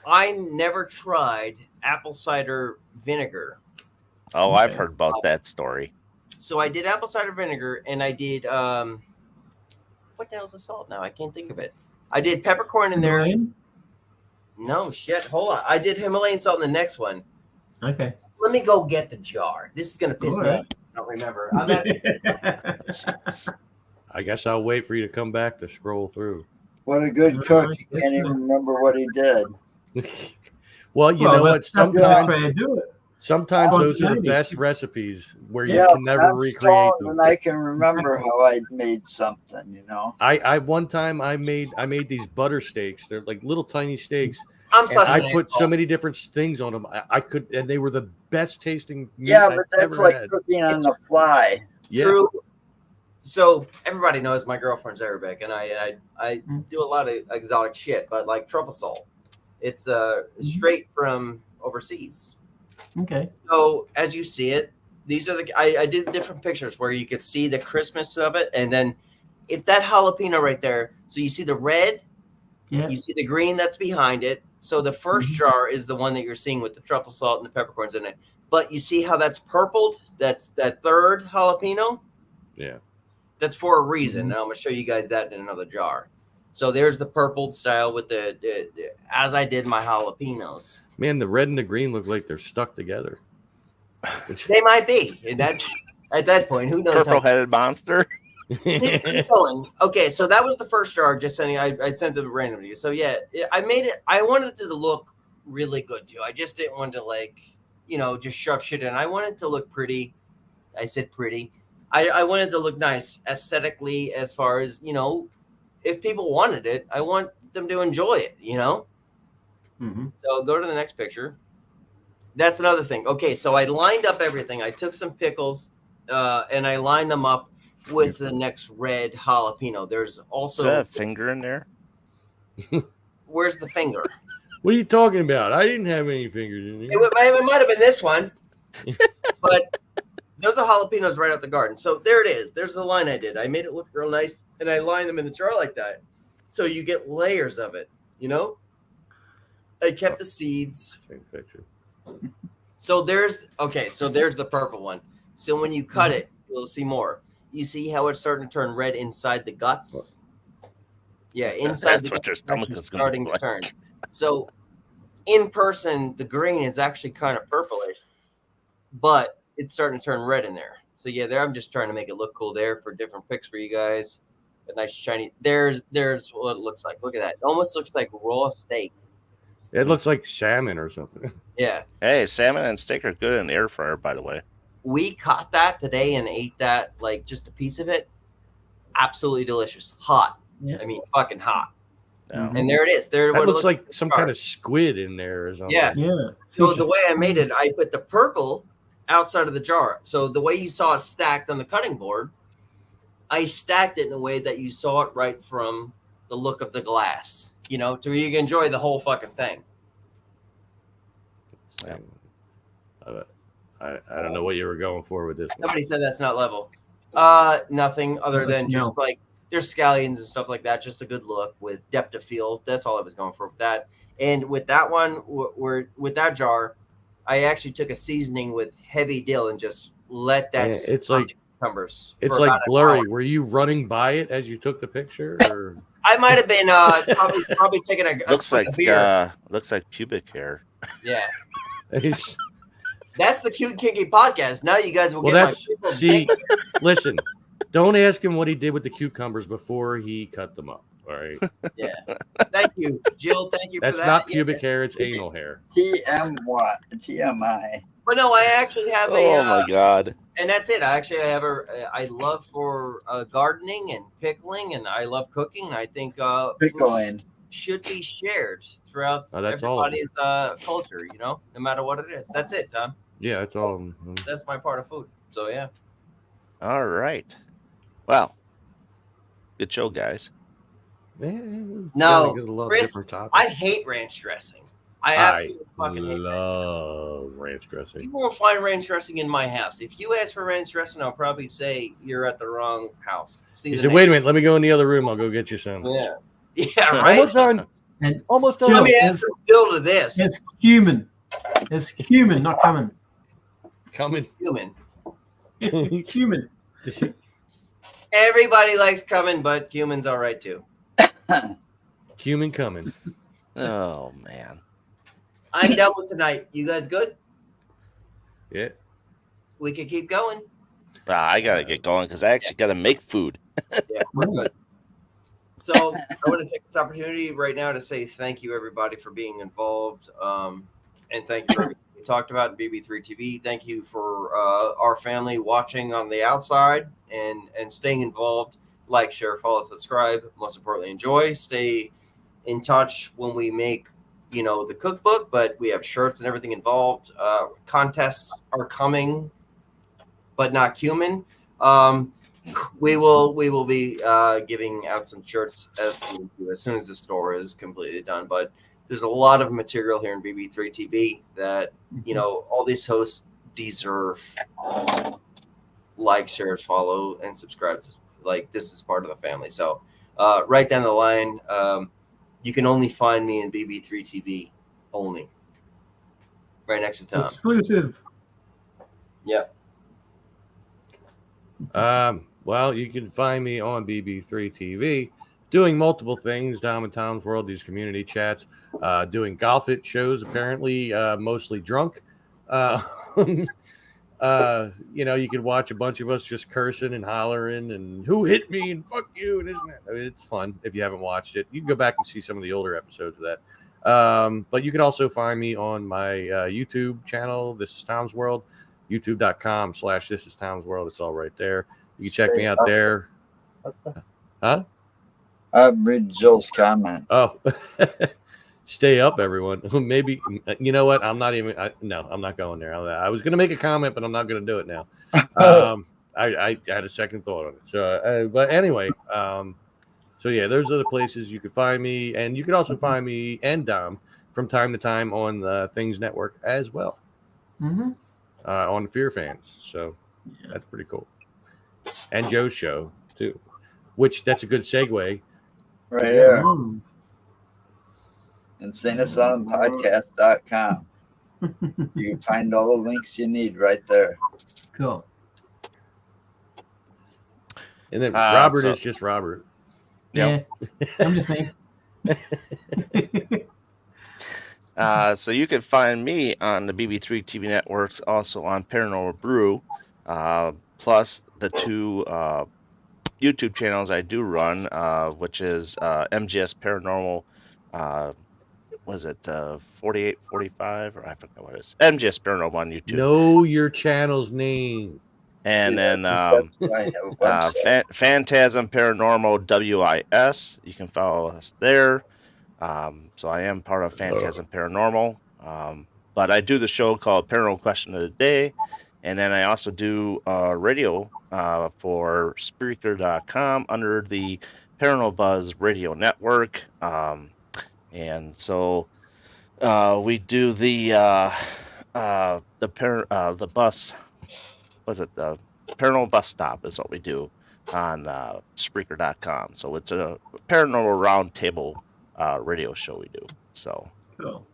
I never tried apple cider vinegar. Oh, I've heard about that story. So I did apple cider vinegar, and I did what the hell's the salt now? I can't think of it. I did peppercorn in there. Himalayan? No shit. Hold on. I did Himalayan salt in the next one. Okay. Let me go get the jar. This is gonna piss me off. I don't remember. I'm at, I guess I'll wait for you to come back to scroll through. What a good cook. He can't even remember what he did. Well, you know what? that's not the Sometimes, way to do it. sometimes those are the Spontaneity. best recipes where you Yeah, can never I'm recreate strong them. And I can remember how I made something, you know. I one time I made these butter steaks. They're like little tiny steaks. I'm And such I an put so asshole. many different things on them. I could, and they were the best tasting meat Yeah, I've but that's ever like had. cooking on It's the fly. Yeah. True. So everybody knows my girlfriend's Arabic, and I do a lot of exotic shit, but like truffle salt, it's straight from overseas. Okay. So as you see it, these are I did different pictures where you could see the crispness of it, and then if that jalapeno right there, so you see the red, Yeah. you see the green that's behind it. So the first jar is the one that you're seeing with the truffle salt and the peppercorns in it. But you see how that's purpled? That's that third jalapeno. Yeah. That's for a reason. And I'm gonna show you guys that in another jar. So there's the purpled style with the as I did my jalapenos. Man, the red and the green look like they're stuck together. They might be at that point. Who knows? Purple-headed monster. Keep going. Okay, so that was the first jar. Just sending. I sent it random to you. So yeah, I made it. I wanted it to look really good too. I just didn't want to just shove shit in. I wanted it to look pretty. I said pretty. I wanted it to look nice aesthetically, as far as if people wanted it, I want them to enjoy it. Mm-hmm. So go to the next picture. That's another thing. Okay, so I lined up everything. I took some pickles and I lined them up with the next red jalapeno. There's also Is that a finger in there? where's the finger? What are you talking about? I didn't have any fingers in It, there. might have been this one, but those are jalapenos right out the garden. So there it is. There's the line I did. I made it look real nice, and I lined them in the jar like that, so you get layers of it. I kept the seeds. Same picture. So there's the purple one. So when you cut it, you'll see more. You see how it's starting to turn red inside the guts? Yeah, inside That's the what guts your it's stomach actually is going starting to to look like. turn. So in person, the green is actually kind of purplish, but it's starting to turn red in there. So yeah, there I'm just trying to make it look cool there for different pics for you guys. A nice shiny. There's what it looks like. Look at that. It almost looks like raw steak. It looks like salmon or something. Yeah. Hey, salmon and steak are good in the air fryer, by the way. We caught that today and ate that, like just a piece of it. absolutely delicious. Hot. Yeah. I mean, fucking hot. Yeah. And there it is. There That what it looks like some jar. kind of squid in there or something. Yeah. Yeah. So the way I made it, I put the purple outside of the jar. So the way you saw it stacked on the cutting board, I stacked it in a way that you saw it right from the look of the glass. You know, to where you can enjoy the whole fucking thing. I don't know what you were going for with this one. Somebody said that's not level. Nothing other than just No. like there's scallions and stuff like that. Just a good look with depth of field. That's all I was going for with that. And with that one, with that jar, I actually took a seasoning with heavy dill and just let that. Yeah, it's like cucumbers. It's for like about an blurry. hour. Were you running by it as you took the picture? Or I might have been probably taking a Looks swig like of beer. looks like pubic hair. Yeah. It's- That's the Cute and Kinky podcast. Now you guys will well, get that's my people see. dick. Listen, don't ask him what he did with the cucumbers before he cut them up. All right, Yeah. Thank you, Jill. Thank you that's for that. not pubic hair; it's anal hair. TMI. But no, I actually have a. Oh my god. And that's it. I have I love for gardening and pickling, and I love cooking. And I think Pickling. food should be shared throughout Oh, that's all of everybody's culture. You know, no matter what it is. That's it, Tom. Yeah, that's all. That's my part of food. So yeah. All right. Well, good show, guys. No, Chris, I hate ranch dressing. I absolutely fucking hate love ranch dressing. You won't find ranch dressing in my house. If you ask for ranch dressing, I'll probably say you're at the wrong house. See He the said, name? "Wait a minute, let me go in the other room. I'll go get you some." Yeah. Yeah, right. Almost done. And Almost done. Jill, Let me add some dill to this. it's human. It's human, not coming. Coming. Human. Human. Everybody likes coming, but humans all right too. Cumin coming. Oh man. I'm done with tonight. You guys good? Yeah. We can keep going. I gotta get going because I actually gotta make food. Yeah, we're good. So I want to take this opportunity right now to say thank you, everybody, for being involved. And thank you for everything we talked about in BB3 TV. Thank you for our family watching on the outside and staying involved. Like, share, follow, subscribe. Most importantly, enjoy. Stay in touch when we make, the cookbook, but we have shirts and everything involved. Contests are coming, but not cumin. We will be giving out some shirts as soon as the store is completely done. But there's a lot of material here in BB3 TV that all these hosts deserve. Like, share, follow, and subscribe. Like, this is part of the family. So right down the line, you can only find me in BB3 TV only. Right next to Tom. Exclusive. Yep. Well, you can find me on BB3 TV doing multiple things. Dom and Tom's World, these community chats, doing golf it shows, apparently mostly drunk. You could watch a bunch of us just cursing and hollering and who hit me and fuck you and isn't that? It's fun if you haven't watched it. You can go back and see some of the older episodes of that. But you can also find me on my YouTube channel. This is Tom's World, youtube.com/This is Tom's World. It's all right there. You can check me out there. Huh? I read Jill's comment. Oh, stay up, everyone. Maybe, you know what? I'm not even, I'm not going there. I was going to make a comment, but I'm not going to do it now. I had a second thought on it. So, but anyway, so yeah, those are the places you could find me. And you can also find me and Dom from time to time on the Things Network as well, on Fear Fans. So that's pretty cool. And Joe's show too, which that's a good segue. Right here. InsaneAsylumPodcast.com. You can find all the links you need right there. Cool. And then Robert is just Robert. Yeah. I'm just me. So you can find me on the BB3 TV networks, also on Paranormal Brew, plus the two YouTube channels I do run, which is MGS Paranormal. Was it 4845 or I forgot what it is? MGS Paranormal on YouTube. Know your channel's name. And then That's why I have a website. Phantasm Paranormal WIS. You can follow us there. So I am part of Phantasm Paranormal. But I do the show called Paranormal Question of the Day. And then I also do radio for Spreaker.com under the Paranormal Buzz Radio Network. And so we do the bus. Was it the Paranormal Bus Stop is what we do on Spreaker.com. So it's a paranormal roundtable radio show we do. So Cool.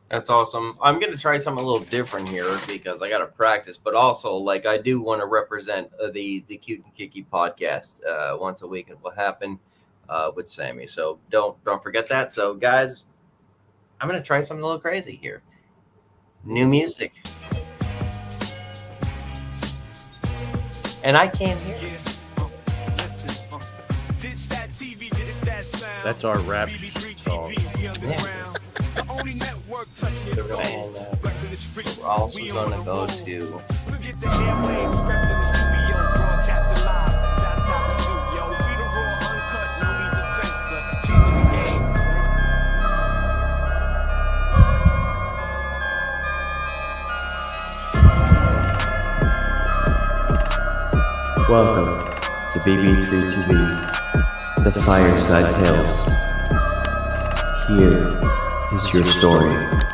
That's awesome. I'm going to try something a little different here because I got to practice, but also like I do want to represent the Cute and Kiki podcast once a week. It will happen with Sammy. So don't forget that. So guys, I'm going to try something a little crazy here. New music. And I can't hear it. That's our rap song. We're also going to go to Welcome to BB3 TV, the Fireside Tales. Here is your story.